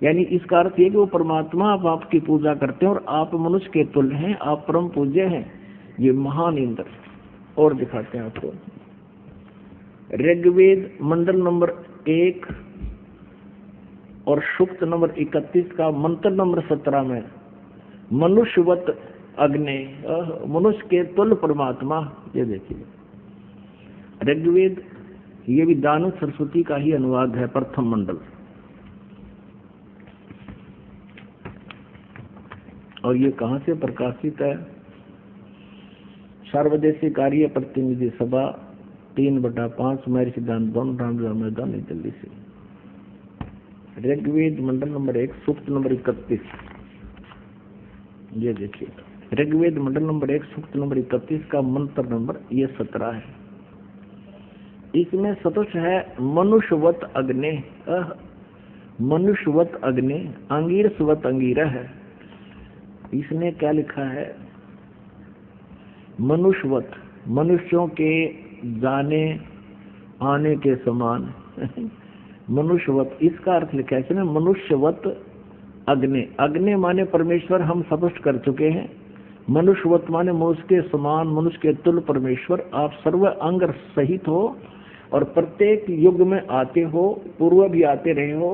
यानी इसका अर्थ ये कि वो परमात्मा आप आपकी पूजा करते हैं और आप मनुष्य के तुल्य हैं, आप परम पूज्य हैं। ये महान इंद्र। और दिखाते हैं आपको ऋग्वेद मंडल नंबर 1 और सूक्त नंबर 31 का मंत्र नंबर 17 में मनुष्यवत अग्नि, मनुष्य के तुल्य परमात्मा। ये देखिए ऋग्वेद, ये भी दानु सरस्वती का ही अनुवाद है, प्रथम मंडल। और ये कहाँ से प्रकाशित है? सार्वदेशिक कार्य प्रतिनिधि सभा 3/5 महर्षि सिद्धांत भवन, रामलीला मैदान, नई दिल्ली से। ऋग्वेद मंडल नंबर 1 सूक्त नंबर 31। ये देखिए ऋग्वेद मंडल नंबर 1 सूक्त नंबर 31 का मंत्र नंबर ये 17 है। इसमें सतुष है मनुष्यवत अग्नि, मनुष्यवत अग्नि, अंगीरसवत अंगीरा है। इसने क्या लिखा है? मनुष्यवत, मनुष्यों के जाने आने के समान मनुष्यवत, इसका अर्थ लिखा है इसने मनुष्यवत अग्नि। अग्नि माने परमेश्वर, हम स्पष्ट कर चुके हैं। मनुष्यवत माने मनुष्य के समान, मनुष्य के तुल्य परमेश्वर। आप सर्व अंग सहित हो और प्रत्येक युग में आते हो, पूर्व भी आते रहे हो।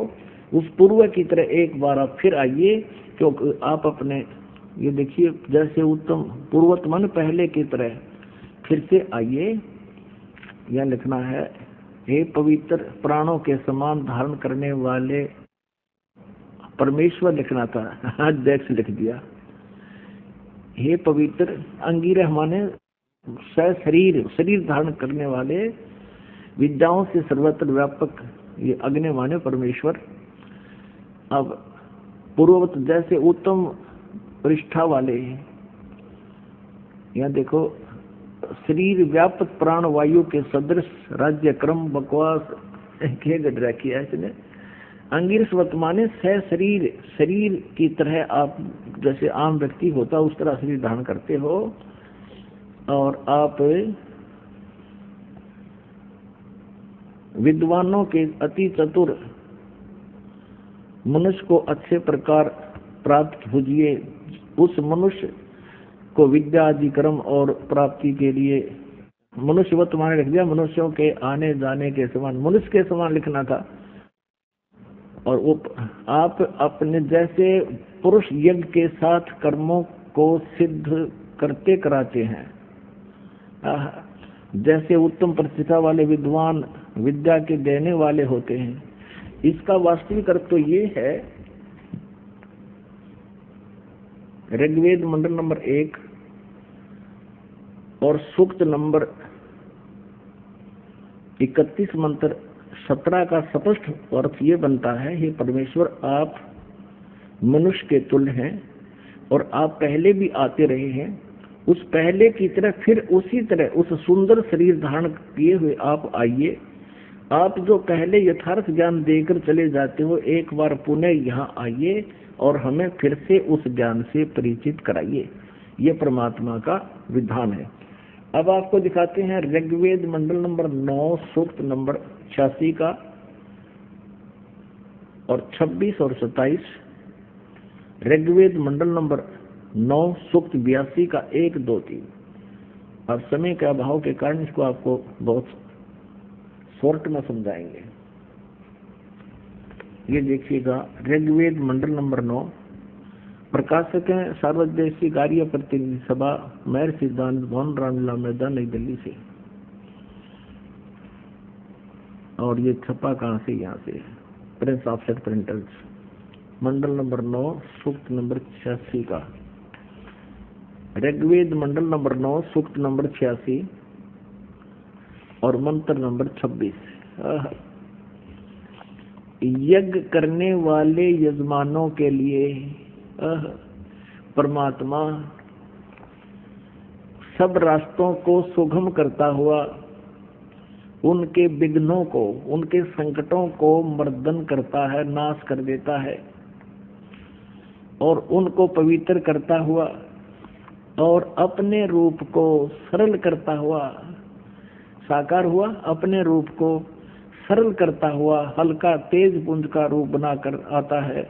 उस पूर्व की तरह एक बार आप फिर आइए, क्योंकि आप अपने, ये देखिए जैसे उत्तम पूर्वत मन पहले की तरह फिर से आइए। यह लिखना है, हे पवित्र प्राणों के समान धारण करने वाले परमेश्वर लिखना था, आज देख लिख दिया। हे पवित्र अंगिरह माने शरीर, शरीर धारण करने वाले, विद्याओं से सर्वत्र व्यापक, ये अग्नि माने परमेश्वर। अब पूर्ववत जैसे उत्तम पृष्ठा वाले, यहाँ देखो शरीर व्यापक प्राण वायु के सदृश, राज्य क्रम बकवास के गडरा किया है इसने। अंगिरसवत माने शरीर, शरीर की तरह आप जैसे आम व्यक्ति होता उस तरह शरीर धारण करते हो। और आप विद्वानों के अति चतुर मनुष्य को अच्छे प्रकार प्राप्त कीजिए। उस मनुष्य को विद्या आदि कर्म और प्राप्ति के लिए मनुष्यवत माने लिख दिया, मनुष्यों के आने जाने के समान, मनुष्य के समान लिखना था। और वो आप अपने जैसे पुरुष यज्ञ के साथ कर्मों को सिद्ध करते कराते हैं, जैसे उत्तम प्रतिष्ठा वाले विद्वान विद्या के देने वाले होते हैं। इसका वास्तविक अर्थ तो ये है, ऋग्वेद मंडल नंबर 1 और सूक्त नंबर 31 मंत्र 17 का स्पष्ट अर्थ ये बनता है, हे परमेश्वर आप मनुष्य के तुल्य हैं और आप पहले भी आते रहे हैं। उस पहले की तरह फिर उसी तरह उस सुंदर शरीर धारण किए हुए आप आइए। आप जो पहले यथार्थ ज्ञान देकर चले जाते हो, एक बार पुनः यहाँ आइए और हमें फिर से उस ज्ञान से परिचित कराइए। ये परमात्मा का विधान है। अब आपको दिखाते हैं ऋग्वेद मंडल नंबर 9 सूक्त नंबर 86 का और 26 और 27। ऋग्वेद मंडल नंबर 9 सूक्त 82 का 1, 2, 3। अब समय के अभाव के कारण इसको आपको बहुत शॉर्ट में समझाएंगे। ये देखिएगा ऋग्वेद मंडल नंबर 9, प्रकाशक हैं सार्वदेशिक कार्य प्रतिनिधि सभा, महर्षि सिद्धांत भवन, रामलीला मैदान, नई दिल्ली से। और ये छपा कहाँ से? यहाँ से प्रिंस ऑफसेट प्रिंटर्स, मंडल नंबर 9 सूक्त नंबर 86 का। ऋग्वेद मंडल नंबर 9 सूक्त नंबर 86 और मंत्र नंबर 26। यज्ञ करने वाले यजमानों के लिए परमात्मा सब रास्तों को सुगम करता हुआ उनके विघ्नों को, उनके संकटों को मर्दन करता है, नाश कर देता है और उनको पवित्र करता हुआ और अपने रूप को सरल करता हुआ, साकार हुआ, अपने रूप को सरल करता हुआ हल्का तेज पुंज का रूप बनाकर आता है।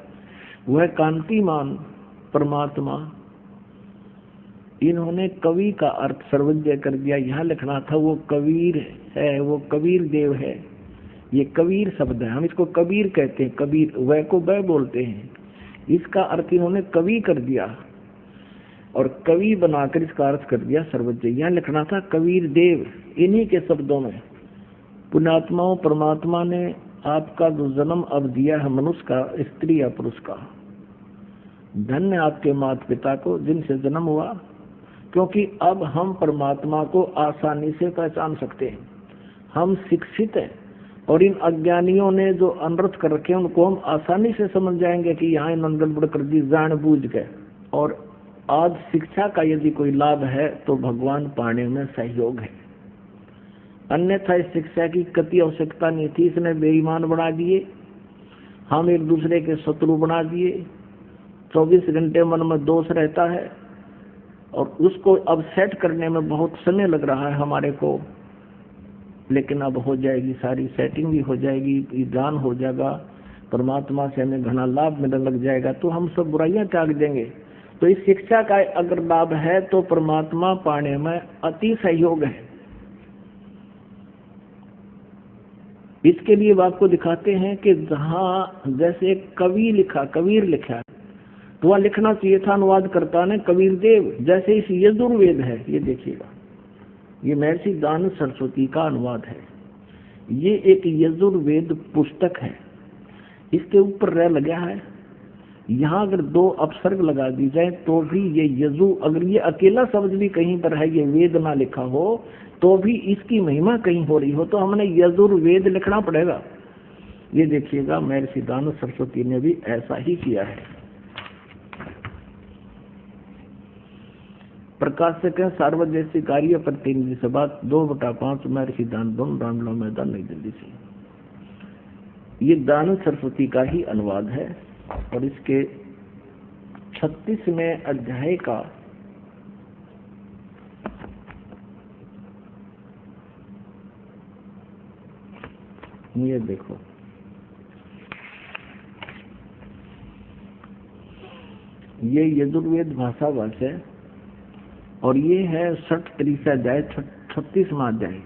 वह कांतिमान परमात्मा। इन्होंने कवि का अर्थ सर्वज्ञ कर दिया। यहाँ लिखना था वो कबीर है, वो कबीर देव है। ये कबीर शब्द है, हम इसको कबीर कहते हैं। कबीर वह को वह बोलते हैं, इसका अर्थ इन्होंने कवि कर दिया। और कवि बनाकर इसका अर्थ कर दिया सर्वज्ञ। यहाँ लिखना था कबीर देव। इन्हीं के शब्दों में पुण्यात्माओं, परमात्मा ने आपका जो जन्म अब दिया है मनुष्य का, स्त्री या पुरुष का, धन्य आपके माता पिता को जिनसे जन्म हुआ, क्योंकि अब हम परमात्मा को आसानी से पहचान सकते हैं। हम शिक्षित हैं और इन अज्ञानियों ने जो अनर्थ कर रखे उनको हम आसानी से समझ जाएंगे कि यहाँ इन्होंने गड़बड़ कर दी जान बूझ के। और आज शिक्षा का यदि कोई लाभ है तो भगवान पाने में सहयोग है, अन्यथा इस शिक्षा की कति आवश्यकता नहीं थी। इसने बेईमान बना दिए, हम एक दूसरे के शत्रु बना दिए, 24 घंटे मन में दोष रहता है और उसको अब सेट करने में बहुत समय लग रहा है हमारे को, लेकिन अब हो जाएगी, सारी सेटिंग भी हो जाएगी, ज्ञान हो जाएगा, परमात्मा से हमें घना लाभ मिलने लग जाएगा, तो हम सब बुराइयां त्याग देंगे। तो इस शिक्षा का अगर लाभ है तो परमात्मा पाने में अति सहयोग है। इसके लिए आपको दिखाते हैं कि जहां जैसे कवि लिखा, कबीर लिखा, तो वह लिखना चाहिए था अनुवाद करता ने कबीर देव। जैसे इस यजुर्वेद है, ये देखिएगा, ये महर्षि दानव सरस्वती का अनुवाद है। ये एक यजुर्वेद पुस्तक है, इसके ऊपर रह लगा है। यहाँ अगर 2 अपसर्ग लगा दी जाए तो भी ये यजु, अगर ये अकेला शब्द भी कहीं पर है, ये वेद ना लिखा हो, तो भी इसकी महिमा कहीं हो रही हो, तो हमने यजुर्वेद लिखना पड़ेगा। ये देखिएगा महर्षि दानव सरस्वती ने भी ऐसा ही किया है। प्रकाशक है सार्वजनिक कार्य प्रतिनिधि सभा 2/5 महर्षि दानव रामला मैदान नई दिल्ली से। ये दानव सरस्वती का ही अनुवाद है और इसके 36वें अध्याय का ये देखो, ये यजुर्वेद भाषा भाष्य है और ये है 60 अध्याय 36वां अध्याय।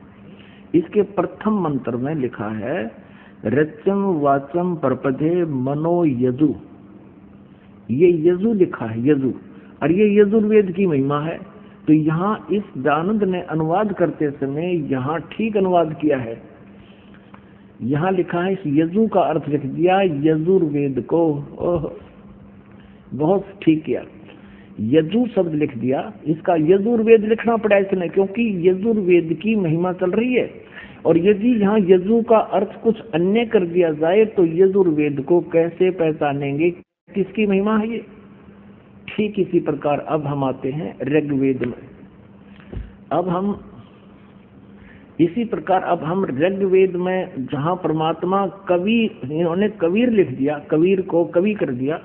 इसके प्रथम मंत्र में लिखा है रचम वाचम परपधे मनो यजु। ये यजु लिखा है, यजु, और ये यजुर्वेद की महिमा है। तो यहाँ इस दानंद ने अनुवाद करते समय यहाँ ठीक अनुवाद किया है। यहाँ लिखा है, इस यजु का अर्थ लिख दिया यजुर्वेद को। ओह, बहुत ठीक किया, यजु शब्द लिख दिया, इसका यजुर्वेद लिखना पड़ा इसने, क्योंकि यजुर्वेद की महिमा चल रही है। और यदि यहाँ यजु का अर्थ कुछ अन्य कर दिया जाए तो यजुर्वेद को कैसे पहचानेंगे, किसकी महिमा है ये। ठीक इसी प्रकार अब हम आते हैं ऋग्वेद में। अब हम इसी प्रकार अब हम ऋग्वेद में जहाँ परमात्मा कवि, इन्होंने कबीर लिख दिया, कबीर को कवि कर दिया,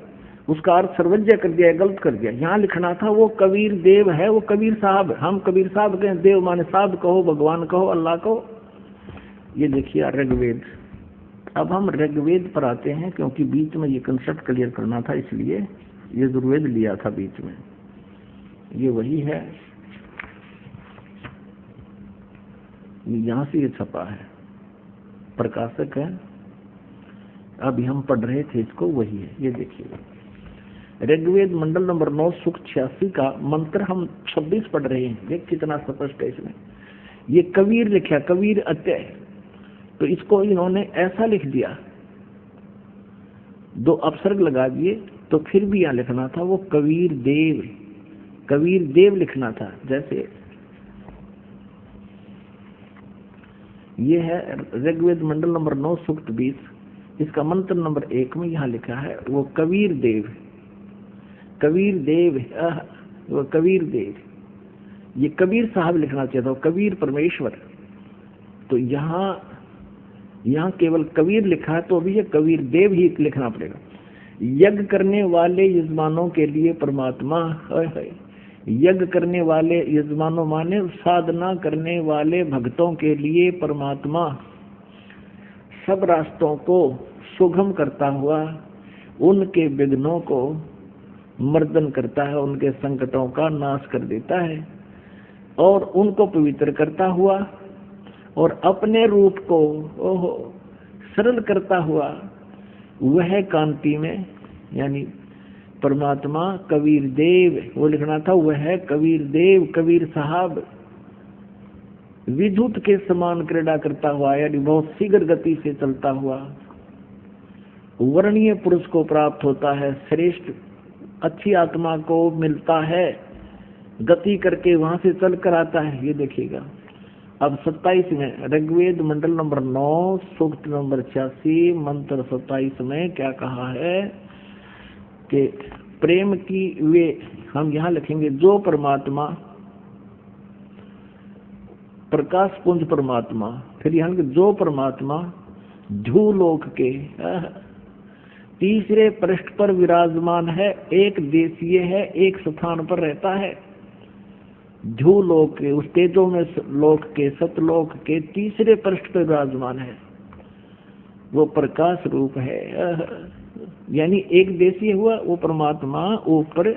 उसका अर्थ सर्वज्ञ कर दिया, गलत कर दिया। यहाँ लिखना था वो कबीर देव है, वो कबीर साहब। हम कबीर साहब के, देव माने साहब कहो, भगवान कहो, अल्लाह कहो। ये देखिए ऋग्वेद। अब हम ऋग्वेद पर आते हैं, क्योंकि बीच में ये कंसेप्ट क्लियर करना था, इसलिए यजुर्वेद लिया था बीच में। ये वही है, यहाँ से ये छपा है, प्रकाशक है। अभी हम पढ़ रहे थे इसको, वही है। ये देखिए ऋग्वेद मंडल नंबर 9 सूक्त 86 का मंत्र हम 26 पढ़ रहे हैं। देख कितना स्पष्ट है इसमें। ये कबीर लिखा, कबीर अत्यय, तो इसको इन्होंने ऐसा लिख दिया, 2 अपसर्ग लगा दिए, तो फिर भी यहाँ लिखना था वो कबीर देव, कबीर देव लिखना था। जैसे ये है ऋग्वेद मंडल नंबर 9 सूक्त 20, इसका मंत्र नंबर 1 में यहाँ लिखा है वो कबीर देव, कबीर देव, वो कबीर देव। ये कबीर साहब लिखना चाहिए था, कबीर परमेश्वर। तो यहाँ केवल कबीर लिखा है, तो अभी ये कबीर देव ही लिखना पड़ेगा। यज्ञ करने वाले यजमानों के लिए परमात्मा, यज्ञ करने वाले यजमानों माने साधना करने वाले भक्तों के लिए परमात्मा सब रास्तों को सुगम करता हुआ उनके विघ्नों को मर्दन करता है, उनके संकटों का नाश कर देता है और उनको पवित्र करता हुआ और अपने रूप को सरल करता हुआ वह कांति में, यानी परमात्मा कबीर देव, वो लिखना था, वह है कबीर देव, कबीर साहब। विद्युत के समान क्रीड़ा करता हुआ, यानी बहुत शीघ्र गति से चलता हुआ वर्णीय पुरुष को प्राप्त होता है, श्रेष्ठ अच्छी आत्मा को मिलता है, गति करके वहां से चल कर आता है। ये देखिएगा। अब 27 में ऋग्वेद मंडल नंबर 9 सूक्त नंबर 86 मंत्र 27 में क्या कहा है कि प्रेम की वे, हम यहाँ लिखेंगे, जो परमात्मा प्रकाश पुंज परमात्मा, फिर यहाँ जो परमात्मा ध्रुवलोक के तीसरे पृष्ठ पर विराजमान है, एक देशीय है, एक स्थान पर रहता है। ध्रुवलोक के, उस तेजो में लोक के, सतलोक के तीसरे पृष्ठ पर विराजमान है, वो प्रकाश रूप है। यानी एक देशीय हुआ वो परमात्मा ऊपर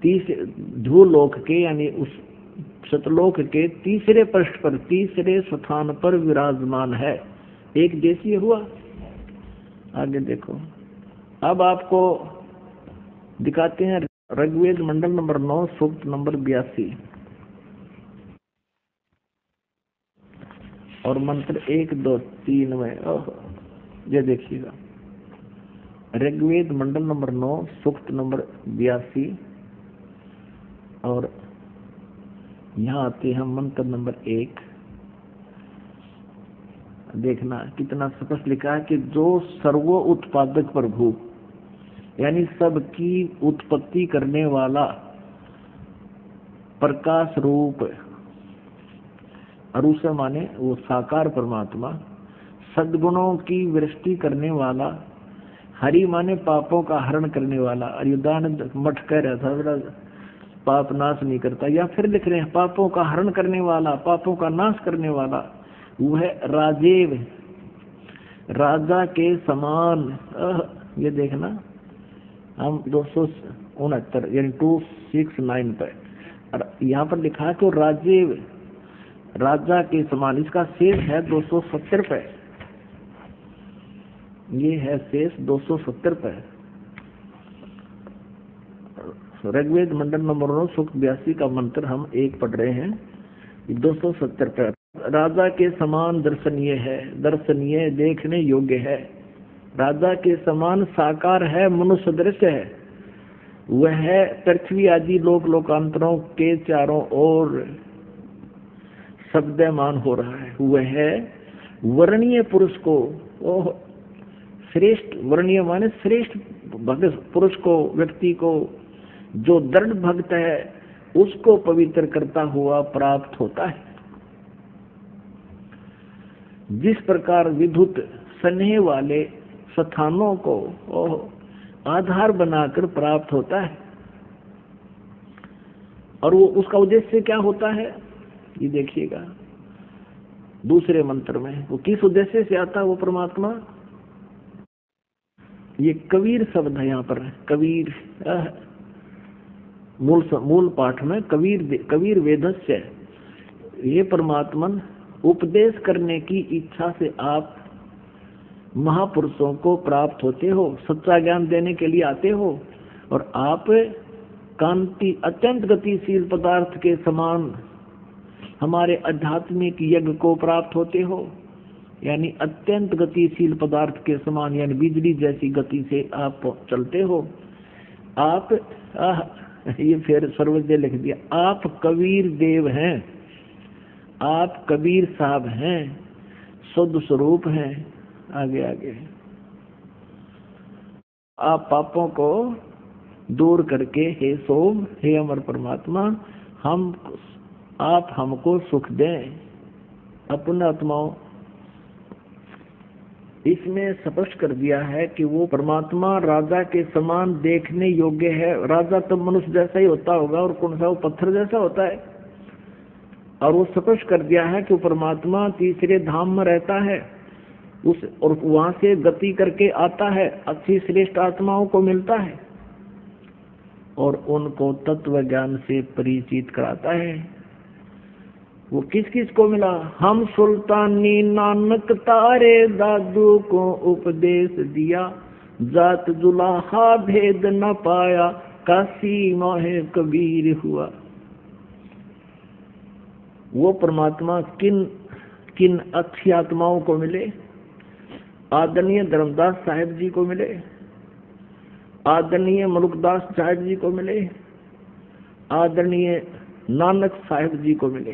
ध्रुवलोक के, यानी उस सतलोक के तीसरे पृष्ठ पर, तीसरे स्थान पर विराजमान है, एक देशीय हुआ। आगे देखो, अब आपको दिखाते हैं ऋग्वेद मंडल नंबर 9 सूक्त नंबर 82 और मंत्र 1 2 3 में। ये देखिएगा, ऋग्वेद मंडल नंबर 9 सूक्त नंबर 82 और यहाँ आते हैं मंत्र नंबर 1। देखना कितना स्पष्ट लिखा है कि जो सर्व उत्पादक प्रभु, यानी सबकी उत्पत्ति करने वाला प्रकाश रूप, अरुषा माने वो साकार परमात्मा, सद्गुणों की वृष्टि करने वाला, हरि माने पापों का हरण करने वाला। अयोध्यानंद मठ कह रहा था पाप नाश नहीं करता, या फिर लिख रहे हैं पापों का हरण करने वाला, पापों का नाश करने वाला, वो है राजेव, राजा के समान। ये देखना, हम 269 यानी 269 पर यहाँ पर लिखा है तो राजेव, राजा के समान। इसका शेष है 270 पे, ये है शेष 270 पे। ऋग्वेद मंडल नंबर 9 सूक्त 82 का मंत्र हम 1 पढ़ रहे हैं, 270 पे। राजा के समान दर्शनीय है, दर्शनीय देखने योग्य है, राजा के समान साकार है, मनुष्य दृश्य है। वह पृथ्वी आदि लोक लोकांतरों के चारों ओर शब्दमान हो रहा है। वह वर्णीय पुरुष को, ओह श्रेष्ठ, वर्णीय माने श्रेष्ठ भक्त पुरुष को, व्यक्ति को, जो दृढ़ भक्त है उसको पवित्र करता हुआ प्राप्त होता है। जिस प्रकार विद्युत स्नेह वाले स्थानों को आधार बनाकर प्राप्त होता है, और वो उसका उद्देश्य क्या होता है ये देखिएगा दूसरे मंत्र में। वो किस उद्देश्य से आता है वो परमात्मा, ये कबीर शब्द है यहाँ पर। कबीर मूल पाठ में कबीर वेदस्य, ये परमात्मन उपदेश करने की इच्छा से आप महापुरुषों को प्राप्त होते हो, सच्चा ज्ञान देने के लिए आते हो, और आप कांति अत्यंत गतिशील पदार्थ के समान हमारे आध्यात्मिक यज्ञ को प्राप्त होते हो। यानी अत्यंत गतिशील पदार्थ के समान, यानी बिजली जैसी गति से आप चलते हो। आप ये फिर सर्वज्ञ लिख दिया, आप कबीर देव हैं, आप कबीर साहब हैं, शुद्ध स्वरूप हैं। आगे आगे, आप पापों को दूर करके, हे सोम, हे अमर परमात्मा, आप हमको सुख दें अपने आत्माओं। इसमें स्पष्ट कर दिया है कि वो परमात्मा राजा के समान देखने योग्य है। राजा तो मनुष्य जैसा ही होता होगा, और कौन सा वो पत्थर जैसा होता है। और वो स्पष्ट कर दिया है कि वो परमात्मा तीसरे धाम में रहता है, और वहां से गति करके आता है, अच्छी श्रेष्ठ आत्माओं को मिलता है और उनको तत्व ज्ञान से परिचित कराता है। वो किस किस को मिला? हम सुल्तानी नानक तारे दादू को उपदेश दिया, जात जुलाहा भेद न पाया, काशी माहे कबीर हुआ। वो परमात्मा किन किन अच्छी आत्माओं को मिले? आदरणीय धर्मदास साहिब जी को मिले, आदरणीय मलुकदास साहिब जी को मिले, आदरणीय नानक साहिब जी को मिले।